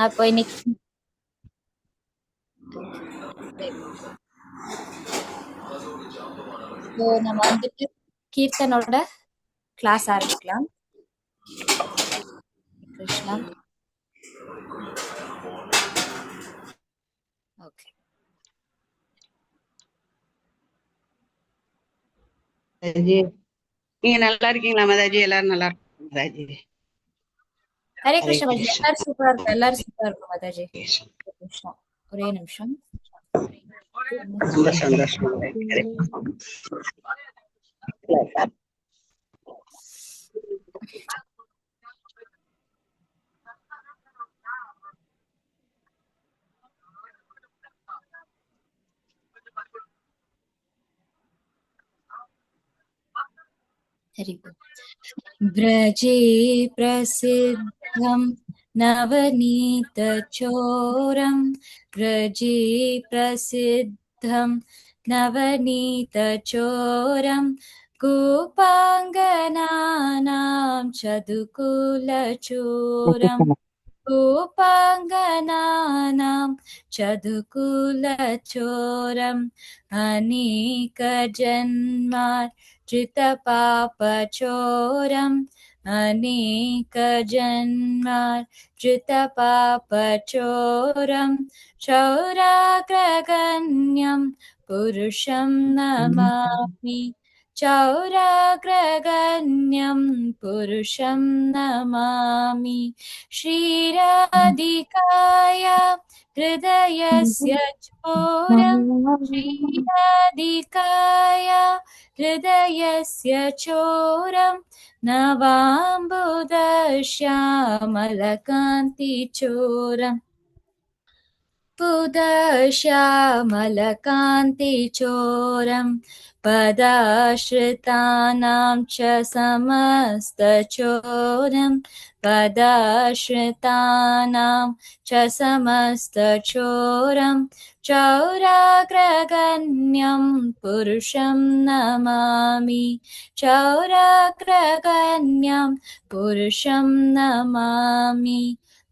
அப்போ இன்னைக்கு நம்ம வந்துட்டு கீர்த்தனோட கிளாஸ் ஆரம்பிக்கலாம். கிருஷ்ணா. ஓகே. நீங்க நல்லா இருக்கீங்களா மாதாஜி? எல்லாரும் நல்லா இருக்கும் மாதாஜி. ஹரே கிருஷ்ணா மாதாஜி. எல்லாரும் சூப்பரா இருக்கும். எல்லாரும் சூப்பரா இருக்கும் மாதாஜி. கிருஷ்ணா ஒரே நிமிஷம். சந்தோஷம். व्रजे प्रसिद्धं नवनीतचोरं व्रजे प्रसिद्धं नवनीतचोरं गोपाङ्गनानां चतुकुलचोरं गोपाङ्गनानां चतुकुलचोरम् अनेकजन्मार्जितपापचोरम् अनेकजन्मार्जितपापचोरं चौराग्रगण्यं पुरुषं नमामि चौराग्रगण्यं पुरुषं नमामि श्रीराधिकाय हृदयस्य चोरं श्रीराधिकाय हृदयस्य चोरं नवाम्बुदश्यामलकान्तिचोरं बुधश्यामलकान्तिचोरं पदाश्रितानां च समस्तचोरं पदाश्रितानां च समस्तचोरं चौराग्रगण्यं पुरुषं नमामि चौराग्रगण्यं पुरुषं नमामि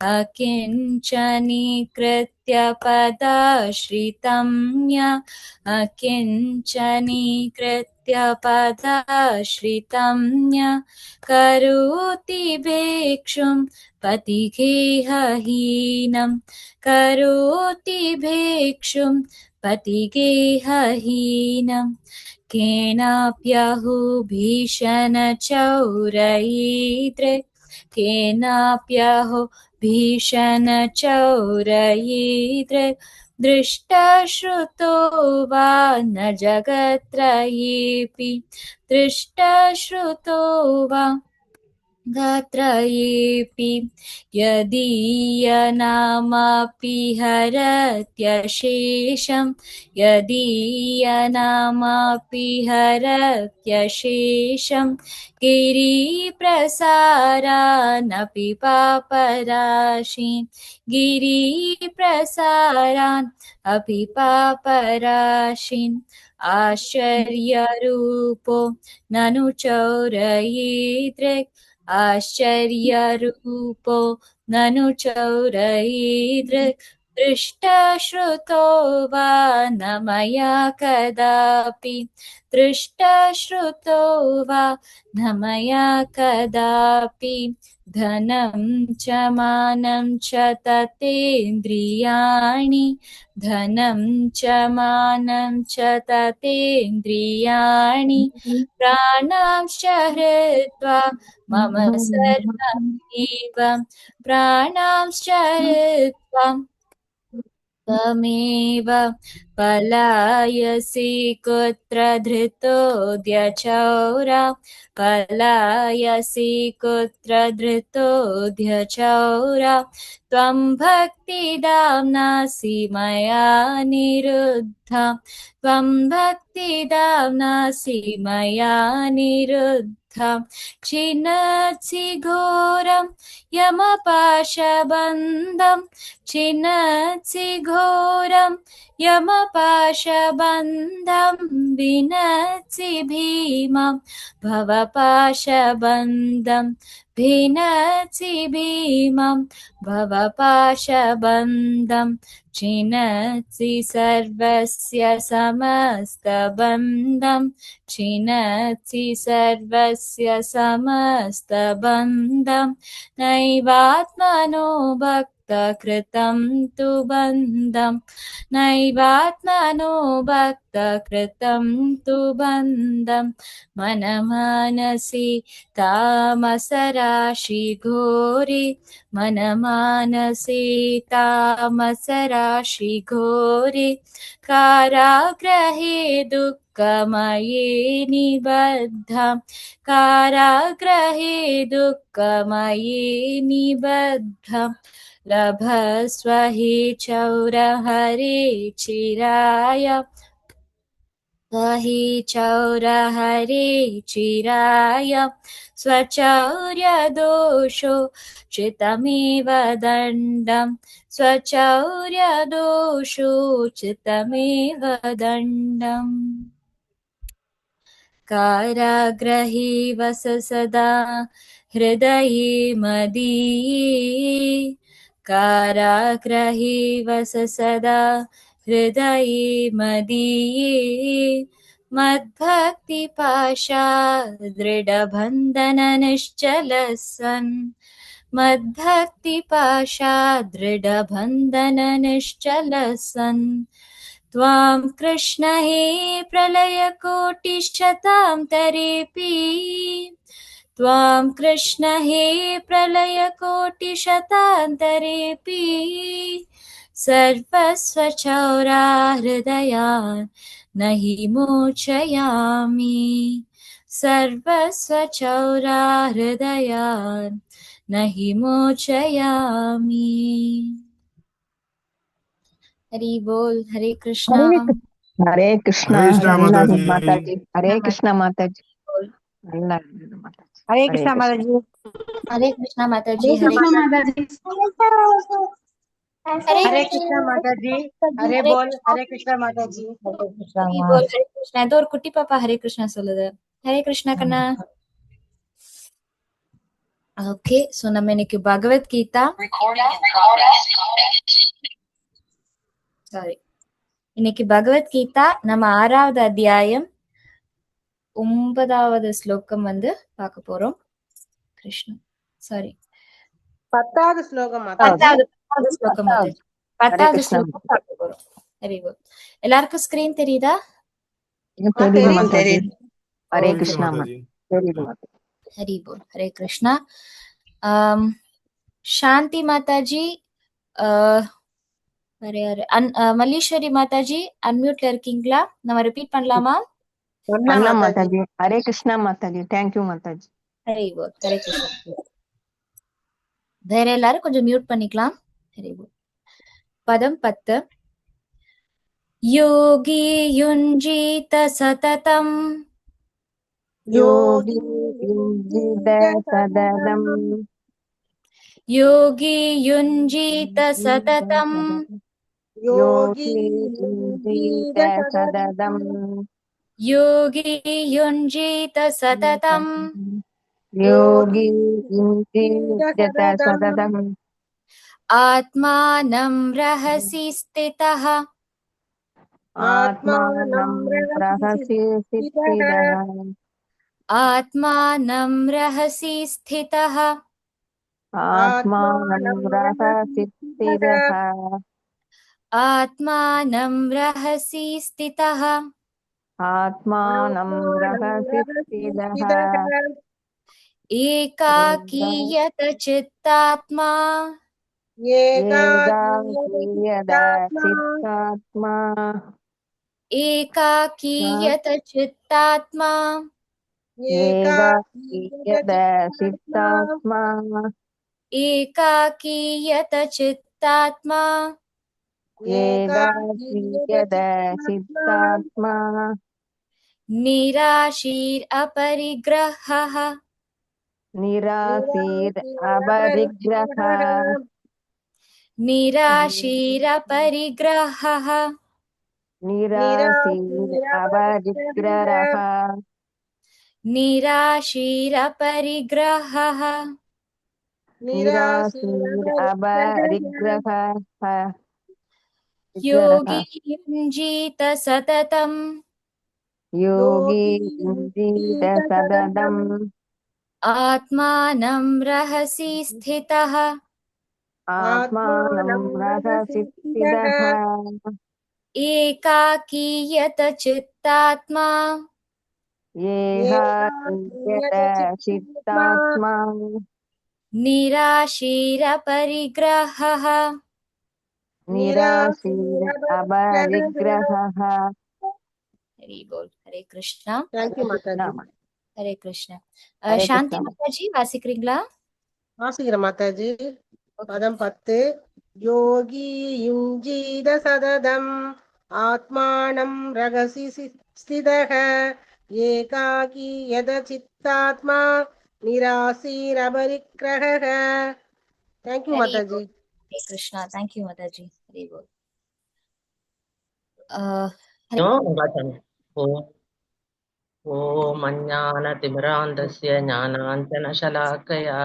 अकिञ्चनीकृत्य पदाश्रितं य अकिञ्चनीकृत्य पदाश्रितं य करोति भिक्षुं पतिगेहहीनं करोति भिक्षुं पतिगेहहीनं केनाप्यहु भीषणचौरयीदृक् केनाप्यहो भीषणचौरयीदृक् दृष्टश्रुतो वा न जगत्त्रयेऽपि दृष्टश्रुतो वा गात्रयेऽपि यदीयनामापि हरत्यशेषं यदीयनामापि हरत्यशेषं गिरिप्रसारानपि पापराशिं गिरिप्रसारान् अपि पापराशिन् आश्चर्यरूपो ननु चौरयीदृक् आश्चर्यरूपो ननु चौरयीदृक् दृष्टश्रुतो वा न मया कदापि दृष्टश्रुतो वा न मया कदापि धनं च मानं च ततेन्द्रियाणि धनं च मानं च ततेन्द्रियाणि प्राणांश्च हृत्वा मम सर्वमेव प्राणांश्च हृत्वा त्वमेव पलायसि कुत्र धृतोऽध्यचौरा पलायसि कुत्र धृतोऽध्यचौरा त्वं भक्तिदाम्नासि मया निरुद्धा त्वं भक्तिदाम्नासि मया निरुद्धा छिन्नसि घोरं यमपाशबन्धं छिन्नसि घोरं यमपाशबन्धं विनत्सि भीमं भवपाशबन्धं भिनत्सि भीमं भवपाशबन्धं छिनत्सि सर्वस्य समस्तबन्धं छिनत्सि सर्वस्य समस्तबन्धं नैवात्मनो भक्तकृतं तु बन्धं नैवात्मनो भक्तकृतं तु बन्धं मनमानसि तामसराशि घोरि मनमानसि तामसराशि घोरि काराग्रहे दुःखमये निबद्धं काराग्रहे दुःखमये निबद्धं लभस्व हि चौरहरे चिराय हि चौरहरे चिराय स्वचौर्यदोषो चितमेव दण्डं स्वचौर्यदोषो चितमेव दण्डम् काराग्रहे वस सदा हृदये मदीये काराग्रहे वस सदा हृदये मदीये मद्भक्तिपाशा दृढबन्धननिश्चलसन् मद्भक्तिपाशा दृढबन्धननिश्चलसन् त्वां कृष्ण हे प्रलयकोटिशतान्तरेऽपि त्वां कृष्ण हे प्रलयकोटिशतान्तरेऽपि सर्वस्वचौरा हृदयान् न हि मोचयामि सर्वस्वचौरा हृदयान् न हि मोचयामि। हरि बोल। हरे कृष्णा हरे कृष्णा हरे कृष्णा रंगनाथ माताजी। माताजी हरे कृष्णा माताजी रंगनाथ माताजी हरे कृष्णा माताजी। हरे कृष्णा माताजी। हरे कृष्णा माताजी। हरे हरे कृष्णा माताजी। हरे बोल। हरे कृष्णा माताजी। हरि बोल। हरे कृष्णा ஏதோ ஒரு குட்டி பாப்பா ஹரே கிருஷ்ணா சொல்லுது. ஹரே கிருஷ்ணா கண்ணா. ஓகே, சோ நம்ம இன்னைக்கு பகவத்கீதா இன்னைக்கு பகவத்கீதா நம்ம 6வது அத்தியாயம் 9வது ஸ்லோகம் வந்து பார்க்க போறோம். கிருஷ்ணா சாரி 10வது ஸ்லோகம் மாதாஜி. 10வது ஸ்லோகம் மாதாஜி. 10வது ஸ்லோகம் பார்க்க போறோம். Very good. எல்லாருக்கும் ஸ்கிரீன் தெரியுதா? தெரியுது. ஹரே கிருஷ்ணா மாதாஜி. தெரியுது மாதாஜி. ஹரி போல். ஹரே கிருஷ்ணா. சாந்தி மாதாஜி, வேற யாரு? மல்லீஸ்வரி மாதாஜி அன்மியூட்ல இருக்கீங்களா? நம்ம ரிப்பீட் பண்ணலாமா? பண்ணலாம் மாதாஜி. ஹரே கிருஷ்ணா மாதாஜி. தேங்க்யூ மாதாஜி. ஹரி போல். ஹரே கிருஷ்ணா. வேற எல்லாரும் கொஞ்சம் மியூட் பண்ணிக்கலாம். ஹரி போல். பதம் 10. யோகி யுஞ்சித சததம் யோகி யுஞ்சித சததம் யோகி யுஞ்சித சததம் யோகி யுஞ்சித சததம் யோகி யுஞ்சித சததம் யோகி யுஞ்சித சததம் ஆத்மானம் ரஹசி ஸ்திதः ஆத்மானம் ரஹசி ஸ்திதः ஆத்மானம் ரஹசி ஸ்திதः ஆத்மானம் ரஹசி ஸ்திதः ஆத்மானம் ரஹசி ஸ்திதः ஆத்மானம் ரஹசி ஸ்திதः ஏகாகீயத சித்தாத்மா ஏகாகீயத சித்தாத்மா ஏகாகீயத சித்தாத்மா ஏகாகீயத சித்தாத்மா ஏகாகீயத சித்தாத்மா ஏகாகீயத சித்தாத்மா நிராஷீர் அபரிக்ரஹः நிராசீர் அபரிக்ரஹः நிராஷீர் அபரிக்ரஹः நிராசீர் அபரிக்ரஹः நிராஷீர் அபரிக்ரஹः निराशीर अपरिग्रहः योगी युञ्जीत सततम् योगी युञ्जीत सततम् आत्मानं रहसि स्थितः आत्मानं रहसि स्थितः एकाकीयत चित्तात्मा येहाकीयत चित्तात्मा निराशीरपरिग्रहः। निराशीर अपरिग्रहः। हरि बोल। हरे कृष्णा। Thank you, Mataji. हरे कृष्ण। हरे சாந்தி कृष्ण மாதாஜி வாசிக்கிறீங்களா? வாசிக்கிறேன் மாதாஜி. பதம் 10. யோகி யுஞ்சீத சததம் ஆத்மானம் ரகசி ஸ்திதக ஏகாகி யத சித்தாத்மா நிராசீரபரிக்ரஹ. தேங்க்யூ हरि மாதாஜி. बोल। हरे कृष्णा। थैंक यू माताजी। हरि बोल। ॐ अज्ञानतिमिरान्धस्य ज्ञानाञ्जनशलाकया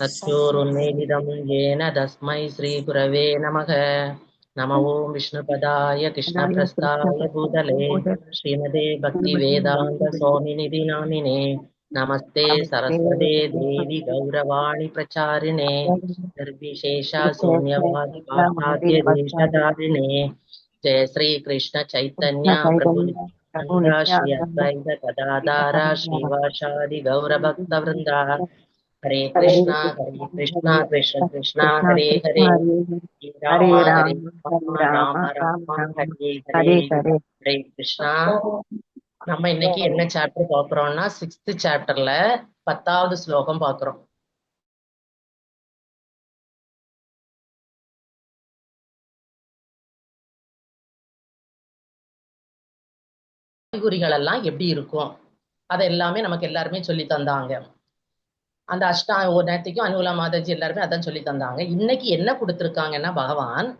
चक्षुरुन्मीलितं येन तस्मै श्रीगुरवे नमः। नमो विष्णुपदाय कृष्णप्रस्थाय भूतले श्रीमते भक्तिवेदान्तस्वामिनिधि नामिने। नमस्ते सरस्वते देवी गौरवाणि प्रचारिणे निर्विशेषा शून्यवादि पाश्चात्य देशधारिणे। जय श्री कृष्ण चैतन्य प्रभु नित्यानंद श्री अद्वैत गदाधर श्रीवासादि गौरभक्तवृंदा। हरे कृष्णा कृष्ण कृष्ण हरे हरे, हरे हरे राम राम राम हरे हरे। हरे कृष्णा। நம்ம இன்னைக்கு என்ன சாப்டர் பாக்குறோம்னா 6th சாப்டர்ல 10வது ஸ்லோகம் பாக்குறோம். அறிகுறிகள் எல்லாம் எப்படி இருக்கும் அதை எல்லாமே நமக்கு எல்லாருமே சொல்லி தந்தாங்க. அந்த ஒரு நேரத்துக்கும் அனுகூல மாதாஜி எல்லாருமே அதான் சொல்லி தந்தாங்க. இன்னைக்கு என்ன கொடுத்திருக்காங்கன்னா பகவான்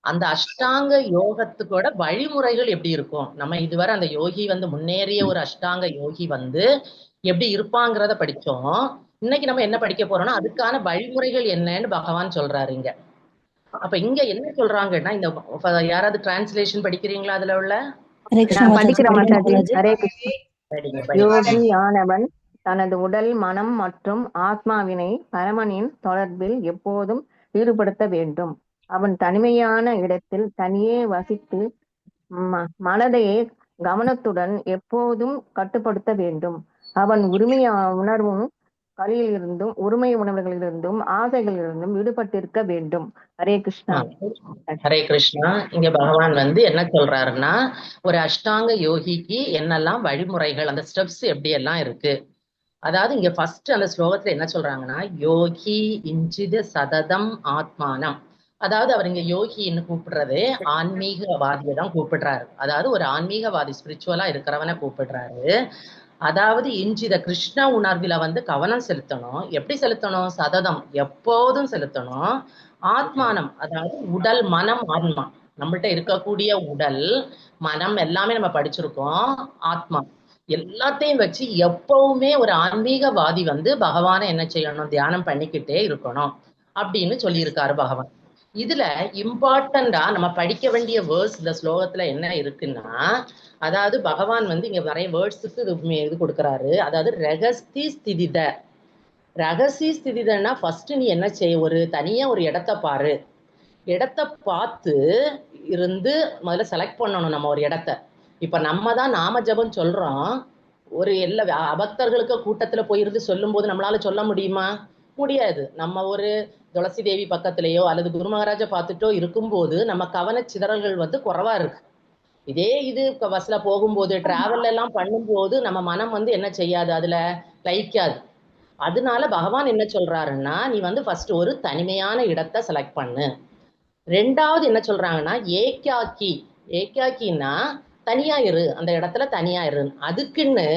அந்த அஷ்டாங்க யோகத்துக்கோட வழிமுறைகள் எப்படி இருக்கும், நம்ம இதுவரை அந்த யோகி வந்து முன்னேறிய ஒரு அஷ்டாங்க யோகி வந்து எப்படி இருப்பாங்கிறத படிச்சோம். இன்னைக்கு நம்ம என்ன படிக்க போறோம்னா அதுக்கான வழிமுறைகள் என்னன்னு பகவான் சொல்றாருங்க. அப்ப இங்க என்ன சொல்றாங்கன்னா, இந்த யாராவது டிரான்ஸ்லேஷன் படிக்கிறீங்களா அதுல உள்ள? படிக்கிறேன் மாதாஜி. ஹரே கிருஷ்ணா. படிங்க யோகி ஆனவன் தனது உடல் மனம் மற்றும் ஆத்மாவினை பரமனின் தொடர்பில் எப்போதும் ஈடுபடுத்த வேண்டும். அவன் தனிமையான இடத்தில் தனியே வசித்து மனதையே கவனத்துடன் எப்போதும் கட்டுப்படுத்த வேண்டும். அவன் உணர்வும் உரிமை உணர்வுகளிலிருந்தும் ஆசைகளிலிருந்தும் விடுபட்டிருக்க வேண்டும். ஹரே கிருஷ்ணா. ஹரே கிருஷ்ணா. இங்க பகவான் வந்து என்ன சொல்றாருன்னா, ஒரு அஷ்டாங்க யோகிக்கு என்னெல்லாம் வழிமுறைகள், அந்த ஸ்டெப்ஸ் எப்படி எல்லாம் இருக்கு. அதாவது இங்க ஃபர்ஸ்ட் அந்த ஸ்லோகத்துல என்ன சொல்றாங்கன்னா, யோகி இஞ்சித சததம் ஆத்மானம். அதாவது அவர் இங்க யோகின்னு கூப்பிடுறது ஆன்மீகவாதியை தான் கூப்பிடுறாரு. அதாவது ஒரு ஆன்மீகவாதி ஸ்பிரிச்சுவலா இருக்கிறவனை கூப்பிடுறாரு. அதாவது இஞ்சித கிருஷ்ண உணர்வில வந்து கவனம் செலுத்தணும். எப்படி செலுத்தணும்? சததம் எப்போதும் செலுத்தணும். ஆத்மானம் அதாவது உடல் மனம் ஆன்மா, நம்மள்ட்ட இருக்கக்கூடிய உடல் மனம் எல்லாமே நம்ம படிச்சிருக்கோம். ஆத்மா எல்லாத்தையும் வச்சு எப்பவுமே ஒரு ஆன்மீகவாதி வந்து பகவானை என்ன செய்யணும்? தியானம் பண்ணிக்கிட்டே இருக்கணும் அப்படின்னு சொல்லியிருக்காரு பகவான். இதுல இம்பார்ட்டண்டா நம்ம படிக்க வேண்டிய வேர்ட்ஸ் இந்த ஸ்லோகத்துல என்ன இருக்குன்னா, அதாவது பகவான் வந்து இங்க நிறைய வேர்ட்ஸுக்கு இது கொடுக்குறாரு. அதாவது ரகஸ்தி ஸ்திதித. ரகசி ஸ்திதிதன்னா ஃபர்ஸ்ட் நீ என்ன செய்ய, ஒரு தனியா ஒரு இடத்த பாரு. இடத்த பார்த்து இருந்து முதல்ல செலக்ட் பண்ணணும் நம்ம ஒரு இடத்த. இப்ப நம்ம தான் நாம ஜபம் சொல்றோம். ஒரு எல்லா அபக்தர்களுக்கு கூட்டத்துல போயிருந்து சொல்லும் போது நம்மளால சொல்ல முடியுமா? முடியாது. நம்ம ஒரு துளசி தேவி பக்கத்திலேயோ அல்லது குரு மகாராஜா பார்த்துட்டோ இருக்கும்போது நம்ம கவன சிதறல்கள் வந்து குறைவா இருக்கு. இதே இது பஸ்ல போகும்போது டிராவல் எல்லாம் பண்ணும்போது நம்ம மனம் வந்து என்ன செய்யாது, அதுல லயிக்காது. அதனால பகவான் என்ன சொல்றாருன்னா, நீ வந்து ஃபர்ஸ்ட் ஒரு தனிமையான இடத்தை செலக்ட் பண்ணு. ரெண்டாவது என்ன சொல்றாங்கன்னா, ஏகாக்கி. ஏகாக்கின்னா தனியா இரு, அந்த இடத்துல தனியா இரு. அதுக்குன்னு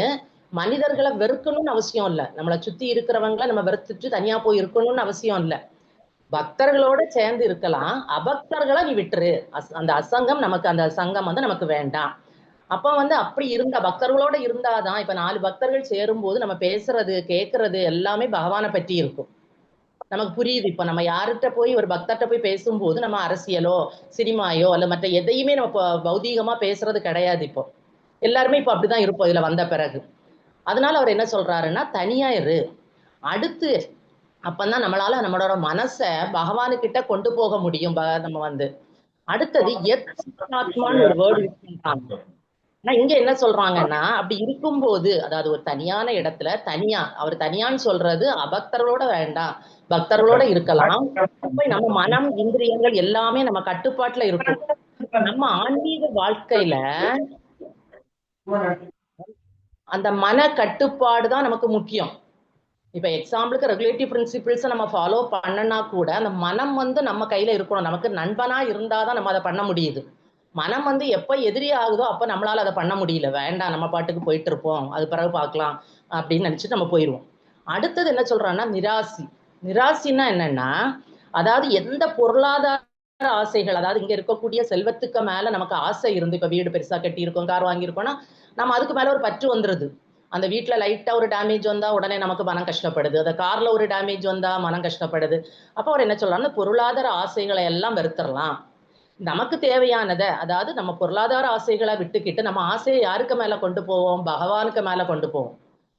மனிதர்களை வெறுக்கணும்னு அவசியம் இல்லை. நம்மளை சுத்தி இருக்கிறவங்களை நம்ம வெறுத்துட்டு தனியா போய் இருக்கணும்னு அவசியம் இல்லை. பக்தர்களோட சேர்ந்து இருக்கலாம், அபக்தர்களை நீ விட்டுரு. அந்த அசங்கம் நமக்கு, அந்த சங்கம் வந்து நமக்கு வேண்டாம். அப்ப வந்து அப்படி இருந்த பக்தர்களோட இருந்தாதான், இப்ப 4 பக்தர்கள் சேரும் போது நம்ம பேசுறது கேட்கறது எல்லாமே பகவானை பற்றி இருக்கும். நமக்கு புரியுது. இப்ப நம்ம யார்கிட்ட போய் ஒரு பக்தர்கிட்ட போய் பேசும்போது நம்ம அரசியலோ சினிமாயோ அல்ல மற்ற எதையுமே நம்ம பௌதீகமா பேசுறது கிடையாது. இப்போ எல்லாருமே இப்ப அப்படிதான் இருப்போம் இதுல வந்த பிறகு. அதனால அவர் என்ன சொல்றாருன்னா, தனியா இரு. அடுத்து அப்பதான் நம்மளால நம்மளோட மனசை பகவானுக்கிட்ட கொண்டு போக முடியும். நம்ம வந்து அடுத்தது ஆத்மான்னு ஒரு வேர்டு யூஸ் பண்றாங்க. ஆனா இங்க என்ன சொல்றாங்கன்னா, அப்படி இருக்கும்போது அதாவது ஒரு தனியான இடத்துல தனியா, அவர் தனியான்னு சொல்றது அபக்தர்களோட வேண்டாம், பக்தர்களோட இருக்கலாம். நம்ம மனம் இந்திரியங்கள் எல்லாமே நம்ம கட்டுப்பாட்டுல இருக்கும். நம்ம ஆன்மீக வாழ்க்கையில அந்த மன கட்டுப்பாடு தான் நமக்கு முக்கியம். இப்ப எக்ஸாம்பிளுக்கு ரெகுலேட்டிவ் பிரின்சிபிள்ஸ் நம்ம ஃபாலோ பண்ணனா கூட அந்த மனம் வந்து நம்ம கையில இருக்கணும். நமக்கு நண்பனா இருந்தாதான் நம்ம அதை பண்ண முடியுது. மனம் வந்து எப்ப எதிரி ஆகுதோ அப்ப நம்மளால அதை பண்ண முடியல. வேண்டாம், நம்ம பாட்டுக்கு போயிட்டு இருப்போம், அது பிறகு பார்க்கலாம் அப்படின்னு நினைச்சிட்டு நம்ம போயிடுவோம். அடுத்தது என்ன சொல்றான்னா நிராசி. நிராசின்னா என்னன்னா, அதாவது எந்த பொருளாதார ஆசைகள், அதாவது இங்க இருக்கக்கூடிய செல்வத்துக்கு மேல நமக்கு ஆசை இருந்து, இப்ப வீடு பெருசா கட்டி இருக்கோம், கார் வாங்கியிருக்கோம்னா நம்ம அதுக்கு மேல ஒரு பற்று வந்துருது. அந்த வீட்டுல லைட்டா ஒரு டேமேஜ் வந்தா உடனே நமக்கு மனம் கஷ்டப்படுது. அந்த கார்ல ஒரு டேமேஜ் வந்தா மனம் கஷ்டப்படுது. அப்ப அவர் என்ன சொல்றாருன்னா, பொருளாதார ஆசைகளை எல்லாம் வெறுத்துடலாம். நமக்கு தேவையானதை, அதாவது நம்ம பொருளாதார ஆசைகளை விட்டுக்கிட்டு நம்ம ஆசையை யாருக்கு மேல கொண்டு போவோம்? பகவானுக்கு மேல கொண்டு போவோம்.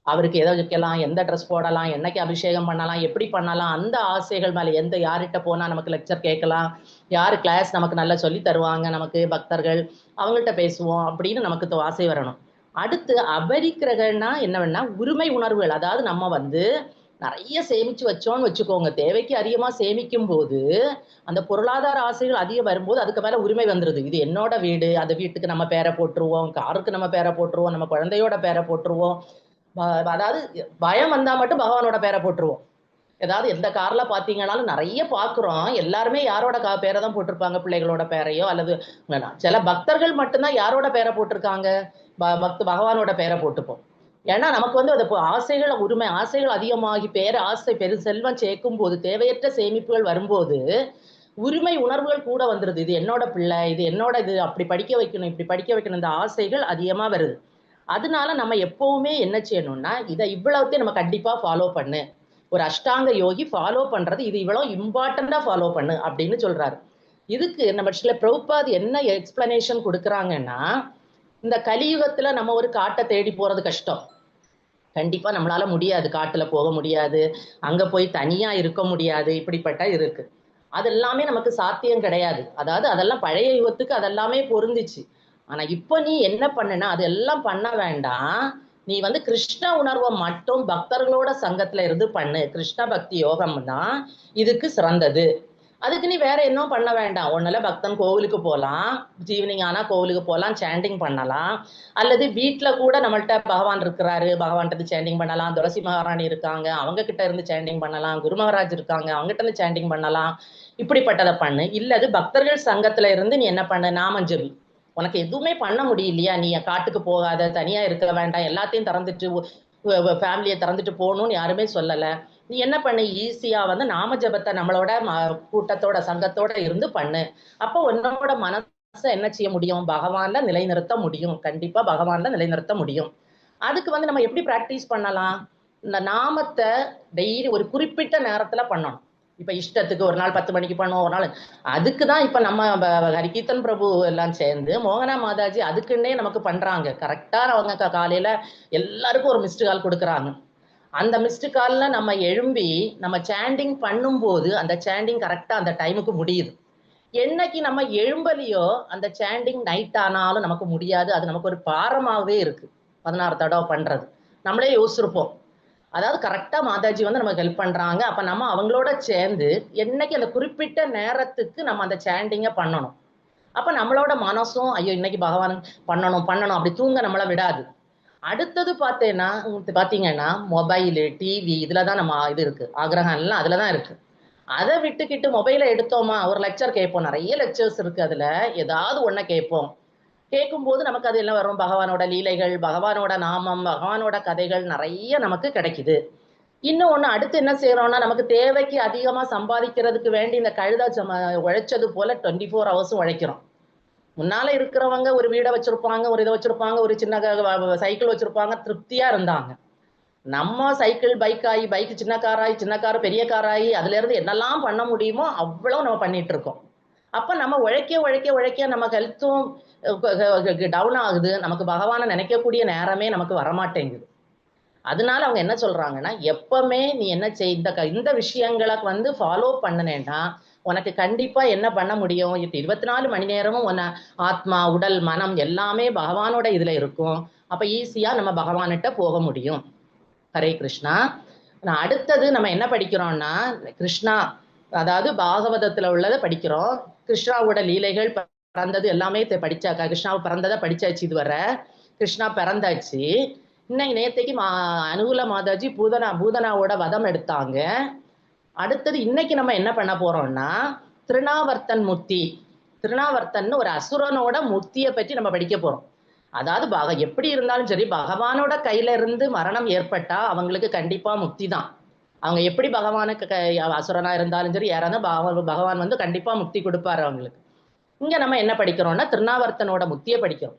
அவருக்கு எதை வைக்கலாம், எந்த ட்ரெஸ் போடலாம், என்னைக்கு அபிஷேகம் பண்ணலாம், எப்படி பண்ணலாம், அந்த ஆசைகள் மேல எந்த யார்கிட்ட போனா நமக்கு லெக்சர் கேட்கலாம், யாரு கிளாஸ் நமக்கு நல்லா சொல்லி தருவாங்க, நமக்கு பக்தர்கள் அவங்கள்ட்ட பேசுவோம் அப்படின்னு நமக்கு ஆசை வரணும். அடுத்து அபரிக்கிரகன்னா என்னவென்னா உரிமை உணர்வுகள். அதாவது நம்ம வந்து நிறைய சேமிச்சு வச்சோம்னு வச்சுக்கோங்க, தேவைக்கு அதிகமா சேமிக்கும் போது அந்த பொருளாதார ஆசைகள் அதிகம் வரும்போது அதுக்கு மேல உரிமை வந்துருது. இது என்னோட வீடு, அந்த வீட்டுக்கு நம்ம பேரை போட்டுருவோம், காருக்கு நம்ம பேரை போட்டுருவோம், நம்ம குழந்தையோட பேரை போட்டுருவோம். அதாவது பயம் வந்தா மட்டும் பகவானோட பேரை போட்டுருவோம். ஏதாவது எந்த கார்ல பாத்தீங்கன்னாலும் நிறைய பாக்குறோம், எல்லாருமே யாரோட பேரை தான் போட்டிருப்பாங்க, பிள்ளைகளோட பேரையோ அல்லது சில பக்தர்கள் மட்டும்தான் யாரோட பேரை போட்டிருக்காங்க, பகவானோட பேரை போட்டுப்போம். ஏன்னா நமக்கு வந்து அது ஆசைகள் உரிமை ஆசைகள் அதிகமாகி ஆசை பெரு செல்வம் சேர்க்கும் போது தேவையற்ற சேமிப்புகள் வரும்போது உரிமை உணர்வுகள் கூட வந்துருது. இது என்னோட பிள்ளை, இது என்னோட, இது அப்படி படிக்க வைக்கணும், இப்படி படிக்க வைக்கணும், இந்த ஆசைகள் அதிகமா வருது. அதனால நம்ம எப்பவுமே என்ன செய்யணும்னா, இதை இவ்வளவுத்தையும் நம்ம கண்டிப்பா ஃபாலோ பண்ணு. ஒரு அஷ்டாங்க யோகி ஃபாலோ பண்றது இது இவ்வளவு இம்பார்ட்டண்டா ஃபாலோ பண்ணு அப்படின்னு சொல்றாரு. இதுக்கு நம்ம சில பிரபுபாத் என்ன எக்ஸ்பிளனேஷன் கொடுக்குறாங்கன்னா, இந்த கலியுகத்துல நம்ம ஒரு காட்டை தேடி போறது கஷ்டம். கண்டிப்பா நம்மளால முடியாது, காட்டுல போக முடியாது, அங்க போய் தனியா இருக்க முடியாது, இப்படிப்பட்ட இருக்கு. அது எல்லாமே நமக்கு சாத்தியம் கிடையாது. அதாவது அதெல்லாம் பழைய யுகத்துக்கு அதெல்லாமே பொருந்துச்சு. ஆனா இப்ப நீ என்ன பண்ணுனா அதெல்லாம் பண்ண வேண்டாம். நீ வந்து கிருஷ்ண உணர்வை மட்டும் பக்தர்களோட சங்கத்துல இருந்து பண்ணு. கிருஷ்ண பக்தி யோகம் தான் இதுக்கு சிறந்தது. அதுக்கு நீ வேற என்ன பண்ண வேண்டாம். ஒண்ணுல பக்தன் கோவிலுக்கு போகலாம், ஈவினிங் ஆனா கோவிலுக்கு போகலாம், சாண்டிங் பண்ணலாம். அல்லது வீட்டுல கூட நம்மள்ட்ட பகவான் இருக்கிறாரு, பகவான்கிட்ட சாண்டிங் பண்ணலாம். துளசி மகாராணி இருக்காங்க, அவங்க கிட்ட இருந்து சாண்டிங் பண்ணலாம். குரு மகாராஜ் இருக்காங்க, அவங்ககிட்ட இருந்து சாண்டிங் பண்ணலாம். இப்படிப்பட்டதை பண்ணு. இல்லது பக்தர்கள் சங்கத்துல இருந்து நீ என்ன பண்ணு, நாமம் ஜெபி. உனக்கு எதுவுமே பண்ண முடியலையா, நீ காட்டுக்கு போகாத, தனியா இருக்க வேண்டாம், எல்லாத்தையும் திறந்துட்டு ஃபேமிலியை திறந்துட்டு போகணும்னு யாருமே சொல்லலை. நீ என்ன பண்ணு, ஈஸியா வந்து நாம ஜபத்தை நம்மளோட கூட்டத்தோட சங்கத்தோட இருந்து பண்ணு. அப்போ உன்னோட மனசை என்ன செய்ய முடியும், பகவான்ல நிலைநிறுத்த முடியும். கண்டிப்பா பகவான்ல நிலைநிறுத்த முடியும். அதுக்கு வந்து நம்ம எப்படி பிராக்டிஸ் பண்ணலாம், இந்த நாமத்தை டெய்லி ஒரு குறிப்பிட்ட நேரத்துல பண்ணணும். இப்ப இஷ்டத்துக்கு ஒரு நாள் 10 மணிக்கு பண்ணுவோம், ஒரு நாள். அதுக்குதான் இப்ப நம்ம ஹரிகீர்த்தன் பிரபு எல்லாம் சேர்ந்து மோகனா மாதாஜி அதுக்குன்னே நமக்கு பண்றாங்க. கரெக்டா அவங்க காலையில எல்லாருக்கும் ஒரு மிஸ்டு கால் கொடுக்குறாங்க. அந்த மிஸ்டு கால்ல நம்ம எழும்பி நம்ம சாண்டிங் பண்ணும்போது அந்த சாண்டிங் கரெக்டா அந்த டைமுக்கு முடியுது. என்னைக்கு நம்ம எழும்பலையோ அந்த சாண்டிங் நைட் ஆனாலும் நமக்கு முடியாது. அது நமக்கு ஒரு பாரமாகவே இருக்கு 16 தடவை பண்றது. நம்மளே யோசிச்சிருப்போம். அதாவது கரெக்டா மாதாஜி வந்து நமக்கு ஹெல்ப் பண்றாங்க. அப்ப நம்ம அவங்களோட சேர்ந்து என்னைக்கு அந்த குறிப்பிட்ட நேரத்துக்கு நம்ம அந்த சாண்டிங்கை பண்ணணும். அப்ப நம்மளோட மனசும் ஐயோ இன்னைக்கு பகவான் பண்ணணும் பண்ணணும் அப்படி தூங்க நம்மளை விடாது. அடுத்தது பாத்தீங்கன்னா மொபைலு, டிவி இதுலதான் நம்ம இது இருக்கு, ஆக்ரகம் எல்லாம் அதுலதான் இருக்கு. அதை விட்டுக்கிட்டு மொபைலை எடுத்தோமா, ஒரு லெக்சர் கேட்போம், நிறைய லெக்சர்ஸ் இருக்கு, அதுல ஏதாவது ஒன்ன கேட்போம். கேட்கும்போது நமக்கு அது என்ன வரும், பகவானோட லீலைகள், பகவானோட நாமம், பகவானோட கதைகள் நிறைய நமக்கு கிடைக்குது. இன்னும் ஒண்ணு அடுத்து என்ன செய்யறோம்னா, நமக்கு தேவைக்கு அதிகமா சம்பாதிக்கிறதுக்கு வேண்டி இந்த கழுதை உழைச்சது போல 24 ஹவர்ஸும் உழைக்கிறோம். முன்னால இருக்கிறவங்க ஒரு வீடை வச்சிருப்பாங்க, ஒரு இதை வச்சிருப்பாங்க, ஒரு சின்ன சைக்கிள் வச்சிருப்பாங்க, திருப்தியா இருந்தாங்க. நம்ம சைக்கிள் பைக் ஆகி பைக் சின்ன காராகி சின்ன கார் பெரிய காராகி அதுல இருந்து என்னெல்லாம் பண்ண முடியுமோ அவ்வளவு நம்ம பண்ணிட்டு இருக்கோம். அப்ப நம்ம உழைக்க நம்ம ஹெல்த்தும் டவுன் ஆகுது. நமக்கு பகவானை நினைக்கக்கூடிய நேரமே நமக்கு வரமாட்டேங்குது. அதனால அவங்க என்ன சொல்றாங்கன்னா, எப்பவுமே நீ என்ன செய் இந்த விஷயங்களை ஃபாலோ பண்ணுனேன்னா உனக்கு கண்டிப்பா என்ன பண்ண முடியும்? 24 மணி நேரமும் உன்னை ஆத்மா, உடல், மனம் எல்லாமே பகவானோட இதுல இருக்கும். அப்ப ஈஸியா நம்ம பகவான்கிட்ட போக முடியும். ஹரே கிருஷ்ணா. அடுத்தது நம்ம என்ன படிக்கிறோம்னா, கிருஷ்ணா அதாவது பாகவதத்துல உள்ளதை படிக்கிறோம். கிருஷ்ணாவோட லீலைகள் பிறந்தது எல்லாமே படிச்சாக்கா. கிருஷ்ணாவை பிறந்ததை படிச்சாச்சு. இதுவரை கிருஷ்ணா பிறந்தாச்சு. இன்னைக்கு நேத்தைக்கு அனுகூல மாதாஜி பூதனாவோட வதம் எடுத்தாங்க. அடுத்தது இன்னைக்கு நம்ம என்ன பண்ண போறோம்னா, திருநாவர்த்தன் முக்தி. திருநாவர்த்தன் ஒரு அசுரனோட முக்தியை பற்றி நம்ம படிக்க போறோம். அதாவது எப்படி இருந்தாலும் சரி, பகவானோட கையில இருந்து மரணம் ஏற்பட்டா அவங்களுக்கு கண்டிப்பா முக்தி தான். அவங்க எப்படி பகவானுக்கு அசுரனா இருந்தாலும் சரி, யாராவது பகவான் கண்டிப்பா முக்தி கொடுப்பாரு அவங்களுக்கு. இங்க நம்ம என்ன படிக்கிறோம்னா, திருநாவர்த்தனோட முக்தியை படிக்கிறோம்.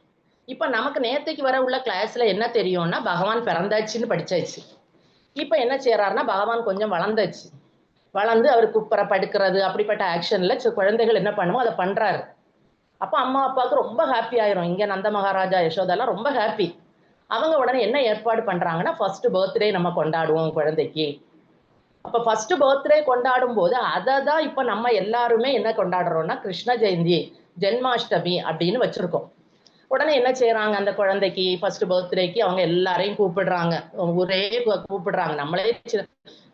இப்ப நமக்கு நேத்தைக்கு வர உள்ள கிளாஸ்ல என்ன தெரியும்னா, பகவான் பிறந்தாச்சுன்னு படிச்சாச்சு. இப்ப என்ன செய்யறாருன்னா, பகவான் கொஞ்சம் வளர்ந்து அவர் குப்பரை படுக்கிறது அப்படிப்பட்ட ஆக்ஷன்ல குழந்தைகள் என்ன பண்ணுமோ அதை பண்றாரு. அப்ப அம்மா அப்பாவுக்கு ரொம்ப ஹாப்பி ஆயிரும். இங்க நந்த மகாராஜா யசோதெல்லாம் ரொம்ப ஹாப்பி. அவங்க உடனே என்ன ஏற்பாடு பண்றாங்கன்னா, ஃபர்ஸ்ட் பர்த்டே நம்ம கொண்டாடுவோம் குழந்தைக்கு. அப்ப ஃபர்ஸ்ட் பர்த்டே கொண்டாடும் போது அதை தான் இப்ப நம்ம எல்லாருமே என்ன கொண்டாடுறோம்னா, கிருஷ்ண ஜெயந்தி, ஜென்மாஷ்டமி அப்படின்னு வச்சிருக்கோம். உடனே என்ன செய்யறாங்க, அந்த குழந்தைக்கு ஃபர்ஸ்ட் பர்த்டேக்கு அவங்க எல்லாரையும் கூப்பிடுறாங்க. ஊரே கூப்பிடுறாங்க. நம்மளே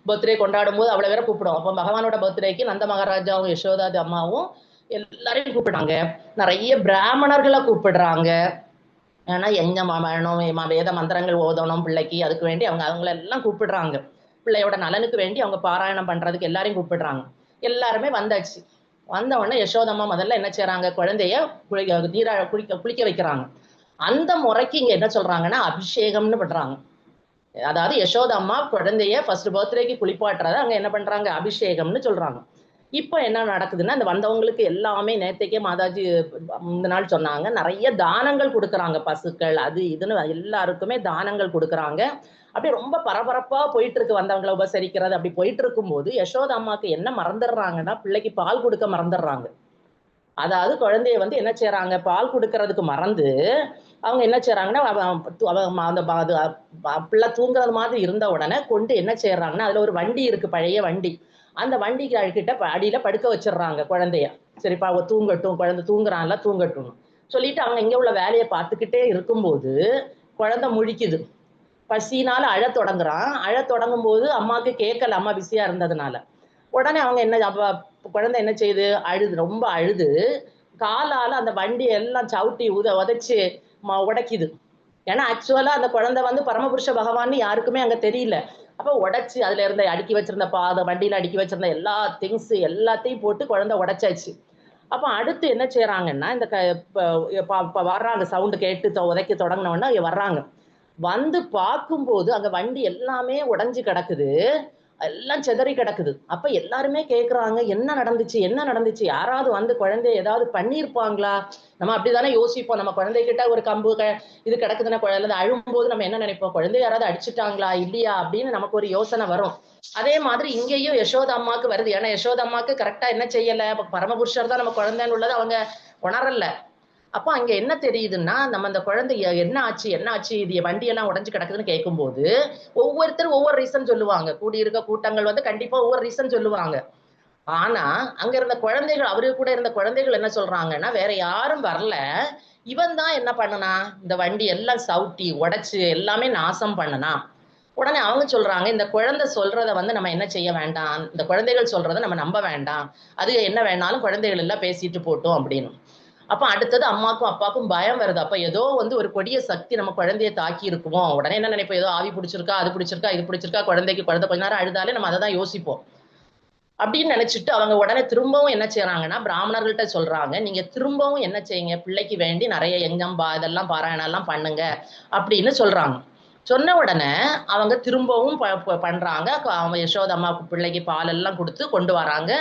பர்த்டே கொண்டாடும் போது அவ்வளவு பேரை கூப்பிடுவோம். அப்போ பகவானோட பர்த்டேக்கு நந்த மகாராஜாவும் யசோதாதி அம்மாவும் எல்லாரையும் கூப்பிடுறாங்க. நிறைய பிராமணர்களை கூப்பிடுறாங்க. ஏன்னா எங்க வேணும், வேத மந்திரங்கள் ஓதணும் பிள்ளைக்கு, அதுக்கு வேண்டி அவங்களெல்லாம் கூப்பிடுறாங்க. பிள்ளையோட நலனுக்கு வேண்டி அவங்க பாராயணம் பண்றதுக்கு எல்லாரையும் கூப்பிடுறாங்க. எல்லாருமே வந்தாச்சு. வந்த உடனே யசோதம்மா முதல்ல என்ன செய்யறாங்க, குழந்தைய குளிக்க வைக்கிறாங்க. அந்த முறைக்கு இங்க என்ன சொல்றாங்கன்னா, அபிஷேகம்னு பண்றாங்க. அதாவது யசோதம்மா குழந்தைய ஃபர்ஸ்ட் பர்த்டேக்கு குளிப்பாட்டுறத அங்க என்ன பண்றாங்க, அபிஷேகம்னு சொல்றாங்க. இப்ப என்ன நடக்குதுன்னா, இந்த வந்தவங்களுக்கு எல்லாமே நேத்தைக்கே மாதாஜி இந்த நாள் சொன்னாங்க, நிறைய தானங்கள் கொடுக்குறாங்க. பசுக்கள் அது இதுன்னு எல்லாருக்குமே தானங்கள் கொடுக்குறாங்க. அப்படியே ரொம்ப பரபரப்பா போயிட்டு இருக்கு. வந்தவங்களை உபசரிக்கிறது அப்படி போயிட்டு இருக்கும்போது யசோதா அம்மாக்கு என்ன மறந்துடுறாங்கன்னா, பிள்ளைக்கு பால் கொடுக்க மறந்துடுறாங்க. அதாவது குழந்தைய என்ன செய்யறாங்க, பால் கொடுக்கறதுக்கு மறந்து அவங்க என்ன செய்யறாங்கன்னா, அந்த பிள்ளை தூங்குறது மாதிரி இருந்த உடனே கொண்டு என்ன செய்யறாங்கன்னா, அதுல ஒரு வண்டி இருக்கு, பழைய வண்டி. அந்த வண்டிக்கு கிட்ட அடியில படுக்க வச்சிடுறாங்க குழந்தைய. சரிப்பா தூங்கட்டும், குழந்தை தூங்குறான்ல தூங்கட்டும் சொல்லிட்டு அவங்க இங்க உள்ள வேலையை பார்த்துக்கிட்டே இருக்கும்போது குழந்தை முழிக்குது. பசினால அழ தொடங்கும் போது அம்மாவுக்கு கேட்கல, அம்மா பிஸியா இருந்ததுனால. உடனே அவங்க என்ன குழந்தை என்ன செய்யுது, ரொம்ப அழுது காலால அந்த வண்டி எல்லாம் சவுட்டி உதைச்சு உடைக்குது. ஏன்னா ஆக்சுவலா அந்த குழந்தை பரமபுருஷ பகவான் யாருக்குமே அங்க தெரியல. அப்ப உடைச்சு அதுல இருந்த அடுக்கி வச்சிருந்த வண்டியில அடுக்கி வச்சிருந்த எல்லா திங்ஸ் எல்லாத்தையும் போட்டு குழந்தை உடைச்சாச்சு. அப்ப அடுத்து என்ன செய்யறாங்கன்னா, இந்த வர்றாங்க, சவுண்டு கேட்டு உதைக்க தொடங்கினோன்னா வர்றாங்க. வந்து பார்க்கும்போது அங்க வண்டி எல்லாமே உடைஞ்சு கிடக்குது, எல்லாம் செதறி கிடக்குது. அப்ப எல்லாருமே கேக்குறாங்க, என்ன நடந்துச்சு, யாராவது குழந்தைய ஏதாவது பண்ணிருப்பாங்களா? நம்ம அப்படிதானே யோசிப்போம். நம்ம குழந்தைகிட்ட ஒரு கம்பு இது கிடக்குதுன்னா குழந்தை அழும்போது நம்ம என்ன நினைப்போம், குழந்தைய யாராவது அடிச்சுட்டாங்களா இல்லையா அப்படின்னு நமக்கு ஒரு யோசனை வரும். அதே மாதிரி இங்கேயும் யசோதா அம்மாவுக்கு வருது. ஏன்னா யசோதா அம்மாவுக்கு கரெக்டா என்ன செய்யல, பரமபுருஷர் தான் நம்ம குழந்தைன்னு உள்ளது அவங்க உணரல. அப்போ அங்க என்ன தெரியுதுன்னா, நம்ம அந்த குழந்தைய என்ன ஆச்சு இது வண்டியெல்லாம் உடைஞ்சு கிடக்குதுன்னு கேட்கும்போது ஒவ்வொருத்தரும் ஒவ்வொரு ரீசன் சொல்லுவாங்க. கூடியிருக்க கூட்டங்கள் கண்டிப்பா ஒவ்வொரு ரீசன் சொல்லுவாங்க. ஆனா அங்க இருந்த குழந்தைகள், அவரு கூட இருந்த குழந்தைகள் என்ன சொல்றாங்கன்னா, வேற யாரும் வரல, இவன் தான் என்ன பண்ணனா, இந்த வண்டி எல்லாம் சவுட்டி உடைச்சு எல்லாமே நாசம் பண்ணனா. உடனே அவங்க சொல்றாங்க, இந்த குழந்தை சொல்றத நம்ம என்ன செய்ய வேண்டாம், இந்த குழந்தைகள் சொல்றத நம்ம நம்ப வேண்டாம், அது என்ன வேணாலும் குழந்தைகள் எல்லாம் பேசிட்டு போட்டோம் அப்படின்னு. அப்ப அடுத்தது அம்மாக்கும் அப்பாவுக்கும் பயம் வருது. அப்ப ஏதோ ஒரு கொடிய சக்தி நம்ம குழந்தைய தாக்கி இருக்குமோ. உடனே என்ன நினைப்போம், ஏதோ ஆவி பிடிச்சிருக்கா, அது பிடிச்சிருக்கா, இது பிடிச்சிருக்கா, குழந்தை கொஞ்ச நேரம் அழுதாலே நம்ம அதை தான் யோசிப்போம். அப்படின்னு நினைச்சிட்டு அவங்க உடனே திரும்பவும் என்ன செய்யறாங்கன்னா, பிராமணர்கள்ட்ட சொல்றாங்க, நீங்க திரும்பவும் என்ன செய்யுங்க, பிள்ளைக்கு வேண்டி நிறைய யஜ்ஞம் இதெல்லாம் பாராயணம் எல்லாம் பண்ணுங்க அப்படின்னு சொல்றாங்க. சொன்ன உடனே அவங்க திரும்பவும் பண்றாங்க. அவங்க யசோதம்மா பிள்ளைக்கு பால் எல்லாம் கொடுத்து கொண்டு வராங்க.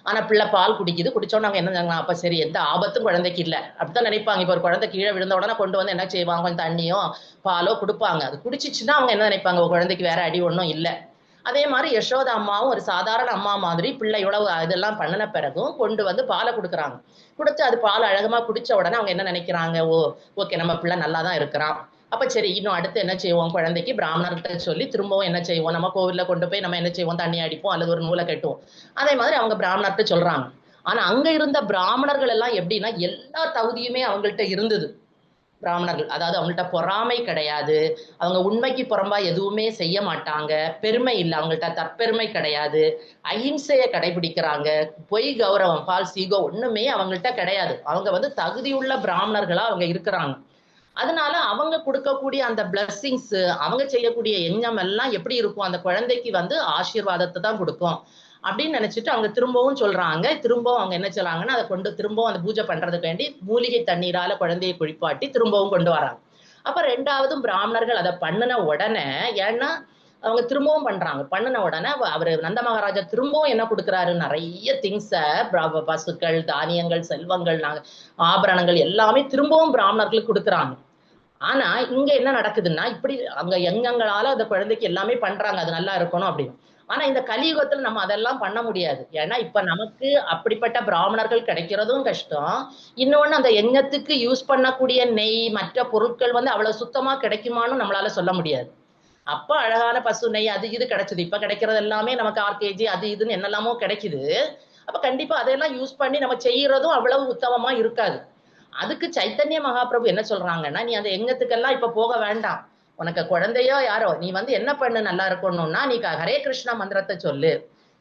ஆனா பிள்ளை பால் குடிக்குது. குடிச்சோன்னு அவங்க என்ன நினைக்கிறாங்க, அப்ப சரி எந்த ஆபத்தும் குழந்தைக்கு இல்லை அப்படித்தான் நினைப்பாங்க. இப்ப ஒரு குழந்தை கீழே விழுந்த உடனே கொண்டு வந்து என்ன செய்வாங்க, கொஞ்சம் தண்ணியோ பாலோ கொடுப்பாங்க. அது குடிச்சிச்சுன்னா அவங்க என்ன நினைப்பாங்க, குழந்தைக்கு வேற அடி ஒன்றும் இல்லை. அதே மாதிரி யசோதா அம்மாவும் ஒரு சாதாரண அம்மா மாதிரி பிள்ளை இவ்வளவு இதெல்லாம் பண்ணின பிறகும் கொண்டு வந்து பாலை கொடுக்குறாங்க. கொடுத்து அது பால் அழகமா குடிச்ச உடனே அவங்க என்ன நினைக்கிறாங்க, ஓகே நம்ம பிள்ளை நல்லா தான் இருக்கிறான். அப்ப சரி இன்னும் அடுத்து என்ன செய்வோம், குழந்தைக்கு பிராமணர்கிட்ட சொல்லி திரும்பவும் என்ன செய்வோம், நம்ம கோவில்ல கொண்டு போய் நம்ம என்ன செய்வோம், தண்ணி அடிப்போம் அல்லது ஒரு நூலை கட்டுவோம். அதே மாதிரி அவங்க பிராமணர்கிட்ட சொல்றாங்க. ஆனா அங்க இருந்த பிராமணர்கள் எல்லாம் எப்படின்னா எல்லா தகுதியுமே அவங்கள்ட்ட இருந்தது. பிராமணர்கள் அதாவது அவங்கள்ட்ட பொறாமை கிடையாது, அவங்க உண்மைக்கு புறம்பா எதுவுமே செய்ய மாட்டாங்க, பெருமை இல்லை அவங்கள்ட்ட, தற்பெருமை கிடையாது, அஹிம்சையை கடைபிடிக்கிறாங்க, பொய் கௌரவம் ஃபால்ஸ் ஈகோ ஒண்ணுமே அவங்கள்ட்ட கிடையாது. அவங்க வந்து தகுதியுள்ள பிராமணர்களா அவங்க இருக்கிறாங்க. அதனால அவங்க கொடுக்கக்கூடிய அந்த பிளஸ்ஸிங்ஸ், அவங்க செய்யக்கூடிய எண்ணம் எல்லாம் எப்படி இருக்கும், அந்த குழந்தைக்கு வந்து ஆசீர்வாதத்தை தான் கொடுக்கும் அப்படின்னு நினைச்சிட்டு அவங்க திரும்பவும் சொல்றாங்க. திரும்பவும் அவங்க என்ன சொல்றாங்கன்னா, அதை கொண்டு திரும்பவும் அந்த பூஜை பண்றதுக்கு வேண்டி மூலிகை தண்ணீரால குழந்தையை குளிப்பாட்டி திரும்பவும் கொண்டு வராங்க. அப்ப ரெண்டாவதும் பிராமணர்கள் அதை பண்ணின உடனே, ஏன்னா அவங்க திரும்பவும் பண்றாங்க, பண்ணின உடனே அவரு நந்த மகாராஜா திரும்பவும் என்ன கொடுக்குறாரு, நிறைய திங்ஸ, பசுக்கள், தானியங்கள், செல்வங்கள், ஆபரணங்கள் எல்லாமே திரும்பவும் பிராமணர்களுக்கு கொடுக்குறாங்க. ஆனா இங்க என்ன நடக்குதுன்னா, இப்படி அவங்க எங்கங்களால அந்த குழந்தைக்கு எல்லாமே பண்றாங்க, அது நல்லா இருக்கணும் அப்படின்னு. ஆனா இந்த கலியுகத்துல நம்ம அதெல்லாம் பண்ண முடியாது. ஏன்னா இப்ப நமக்கு அப்படிப்பட்ட பிராமணர்கள் கிடைக்கிறதும் கஷ்டம். இன்னொன்னு அந்த யஞத்துக்கு யூஸ் பண்ணக்கூடிய நெய் மற்ற பொருட்கள் வந்து அவ்வளவு சுத்தமா கிடைக்குமான்னு நம்மளால சொல்ல முடியாது. அப்ப அழகான பசு நெய் அது இது கிடைச்சது. இப்ப கிடைக்கிறது எல்லாமே நமக்கு RKG அது இதுன்னு என்னெல்லாமோ கிடைக்குது. அப்ப கண்டிப்பா அதையெல்லாம் யூஸ் பண்ணி நம்ம செய்யறதும் அவ்வளவு உத்தமமா இருக்காது. அதுக்கு சைத்தன்ய மகாபிரபு என்ன சொல்றாங்கன்னா, நீ அந்த யஞத்துக்கெல்லாம் இப்ப போக வேண்டாம், உனக்கு குழந்தையோ யாரோ நீ வந்து என்ன பண்ணு நல்லா இருக்கணும்னா, நீ ஹரே கிருஷ்ணா மந்திரத்தை சொல்லு,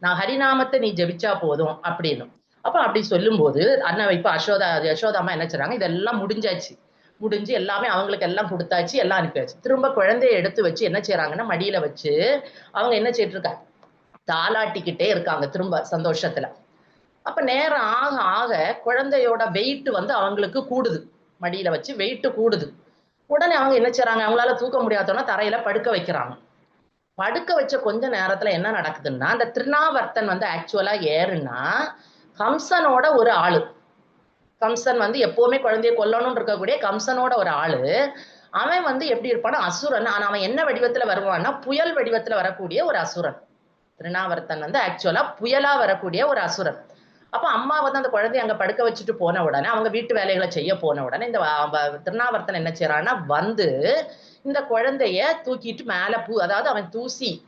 நான் ஹரிநாமத்தை நீ ஜெபிச்சா போதும் அப்படின்னு. அப்ப அப்படி சொல்லும் போது அண்ணா இப்ப யசோதாமா என்ன செய்றாங்க, இதெல்லாம் முடிஞ்சு எல்லாமே அவங்களுக்கு எல்லாம் கொடுத்தாச்சு, எல்லாம் அனுப்பியாச்சு. திரும்ப குழந்தைய எடுத்து வச்சு என்ன செய்யறாங்கன்னா, மடியில வச்சு அவங்க என்ன செய்யிட்டு இருக்காங்க, தாளாட்டிக்கிட்டே இருக்காங்க திரும்ப சந்தோஷத்துல. அப்ப நேரம் ஆக ஆக குழந்தையோட வெயிட் வந்து அவங்களுக்கு கூடுது, மடியில வச்சு வெயிட் கூடுது. உடனே அவங்க என்ன செய்றாங்க, அவங்களால தூக்க முடியாதோன்னா தரையில படுக்க வைக்கிறாங்க. படுக்க வச்ச கொஞ்ச நேரத்துல என்ன நடக்குதுன்னா, அந்த திருநாவர்த்தன் வந்து ஆக்சுவலா ஏறுனா கம்சனோட ஒரு ஆளு. கம்சன் வந்து எப்பவுமே குழந்தைய கொல்லணும்னு இருக்கக்கூடிய கம்சனோட ஒரு ஆளு. அவன் வந்து எப்படி இருப்பான்னா அசுரன். ஆனா அவன் என்ன வடிவத்துல வருவான்னா, புயல் வடிவத்துல வரக்கூடிய ஒரு அசுரன். திருநாவர்த்தன் வந்து ஆக்சுவலா புயலா வரக்கூடிய ஒரு அசுரன். அப்ப அம்மா வந்து அந்த குழந்தைய அங்க படுக்க வச்சுட்டு போன உடனே, அவங்க வீட்டு வேலைகளை செய்ய போன உடனே இந்த திருநாவர்த்தன் என்ன செய்யறான்னா, வந்து இந்த குழந்தைய தூக்கிட்டு மேல அதாவது அவன்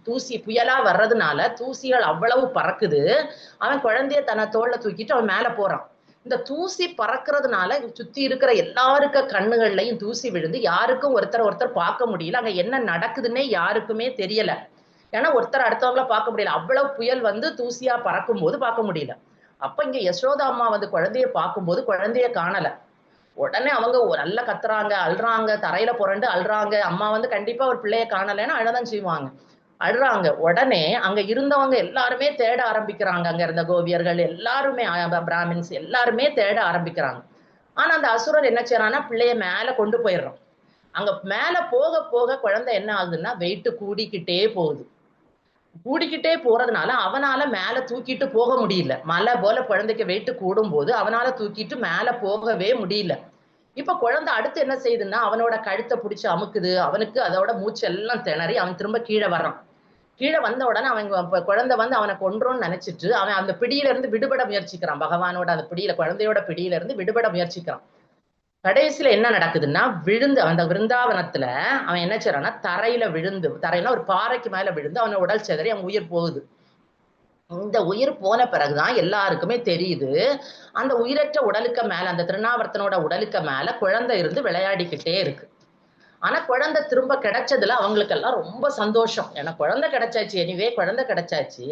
தூசி புயலா வர்றதுனால தூசிகள் அவ்வளவு பறக்குது. அவன் குழந்தைய தன்னை தோல்ல தூக்கிட்டு அவன் மேல போறான். இந்த தூசி பறக்கிறதுனால சுத்தி இருக்கிற எல்லாருக்க கண்ணுகள்லையும் தூசி விழுந்து யாருக்கும் ஒருத்தர் பார்க்க முடியல. அங்க என்ன நடக்குதுன்னே யாருக்குமே தெரியல. ஏன்னா ஒருத்தர் அடுத்தவங்கள பார்க்க முடியல, அவ்வளவு புயல் வந்து தூசியா பறக்கும் போது பார்க்க முடியல. அப்ப இங்க யசோதா அம்மா வந்து குழந்தைய பார்க்கும்போது குழந்தைய காணல. உடனே அவங்க நல்லா கத்துறாங்க, அழுறாங்க, தரையில புரண்டு அழுறாங்க. அம்மா வந்து கண்டிப்பா ஒரு பிள்ளைய காணலைன்னா அழதான் செய்வாங்க, அழுறாங்க. உடனே அங்க இருந்தவங்க எல்லாருமே தேட ஆரம்பிக்கிறாங்க. அங்க இருந்த கோபியர்கள் எல்லாருமே, பிராமின்ஸ் எல்லாருமே தேட ஆரம்பிக்கிறாங்க. ஆனா அந்த அசுரர் என்ன செய்யறான்னா, பிள்ளைய மேல கொண்டு போயிடுறான். அங்க மேல போக போக குழந்தை என்ன ஆகுதுன்னா, வெயிட் கூடிக்கிட்டே போறதுனால அவனால மேல தூக்கிட்டு போக முடியல. மலை போல குழந்தைக்கு வெயிட் கூடும் போது அவனால தூக்கிட்டு மேல போகவே முடியல. இப்ப குழந்தை அடுத்து என்ன செய்யுதுன்னா, அவனோட கழுத்தை பிடிச்சு அமுக்குது. அவனுக்கு அதோட மூச்சு எல்லாம் திணறி அவன் திரும்ப கீழே வர்றான். கீழே வந்த உடனே அவன் குழந்தை வந்து அவனை கொன்றோன்னு நினைச்சிட்டு அவன் அந்த பிடியில இருந்து விடுபட முயற்சிக்கிறான். பகவானோட அந்த பிடியில, குழந்தையோட பிடியில இருந்து விடுபட முயற்சிக்கிறான். கடைசியில என்ன நடக்குதுன்னா, விழுந்து அந்த விருந்தாவனத்துல அவன் என்ன செய்யறான்னா, தரையில ஒரு பாறைக்கு மேல விழுந்து அவன உடல் சிதறி அவன் உயிர் போகுது. இந்த உயிர் போன பிறகுதான் எல்லாருக்குமே தெரியுது, அந்த உயிரற்ற உடலுக்கு மேல, அந்த திருநாவர்த்தனோட உடலுக்கு மேல குழந்தை இருந்து விளையாடிக்கிட்டே இருக்கு. ஆனா குழந்தை திரும்ப கிடைச்சதுல அவங்களுக்கெல்லாம் ரொம்ப சந்தோஷம். ஏன்னா குழந்தை கிடைச்சாச்சு, குழந்தை கிடைச்சாச்சு.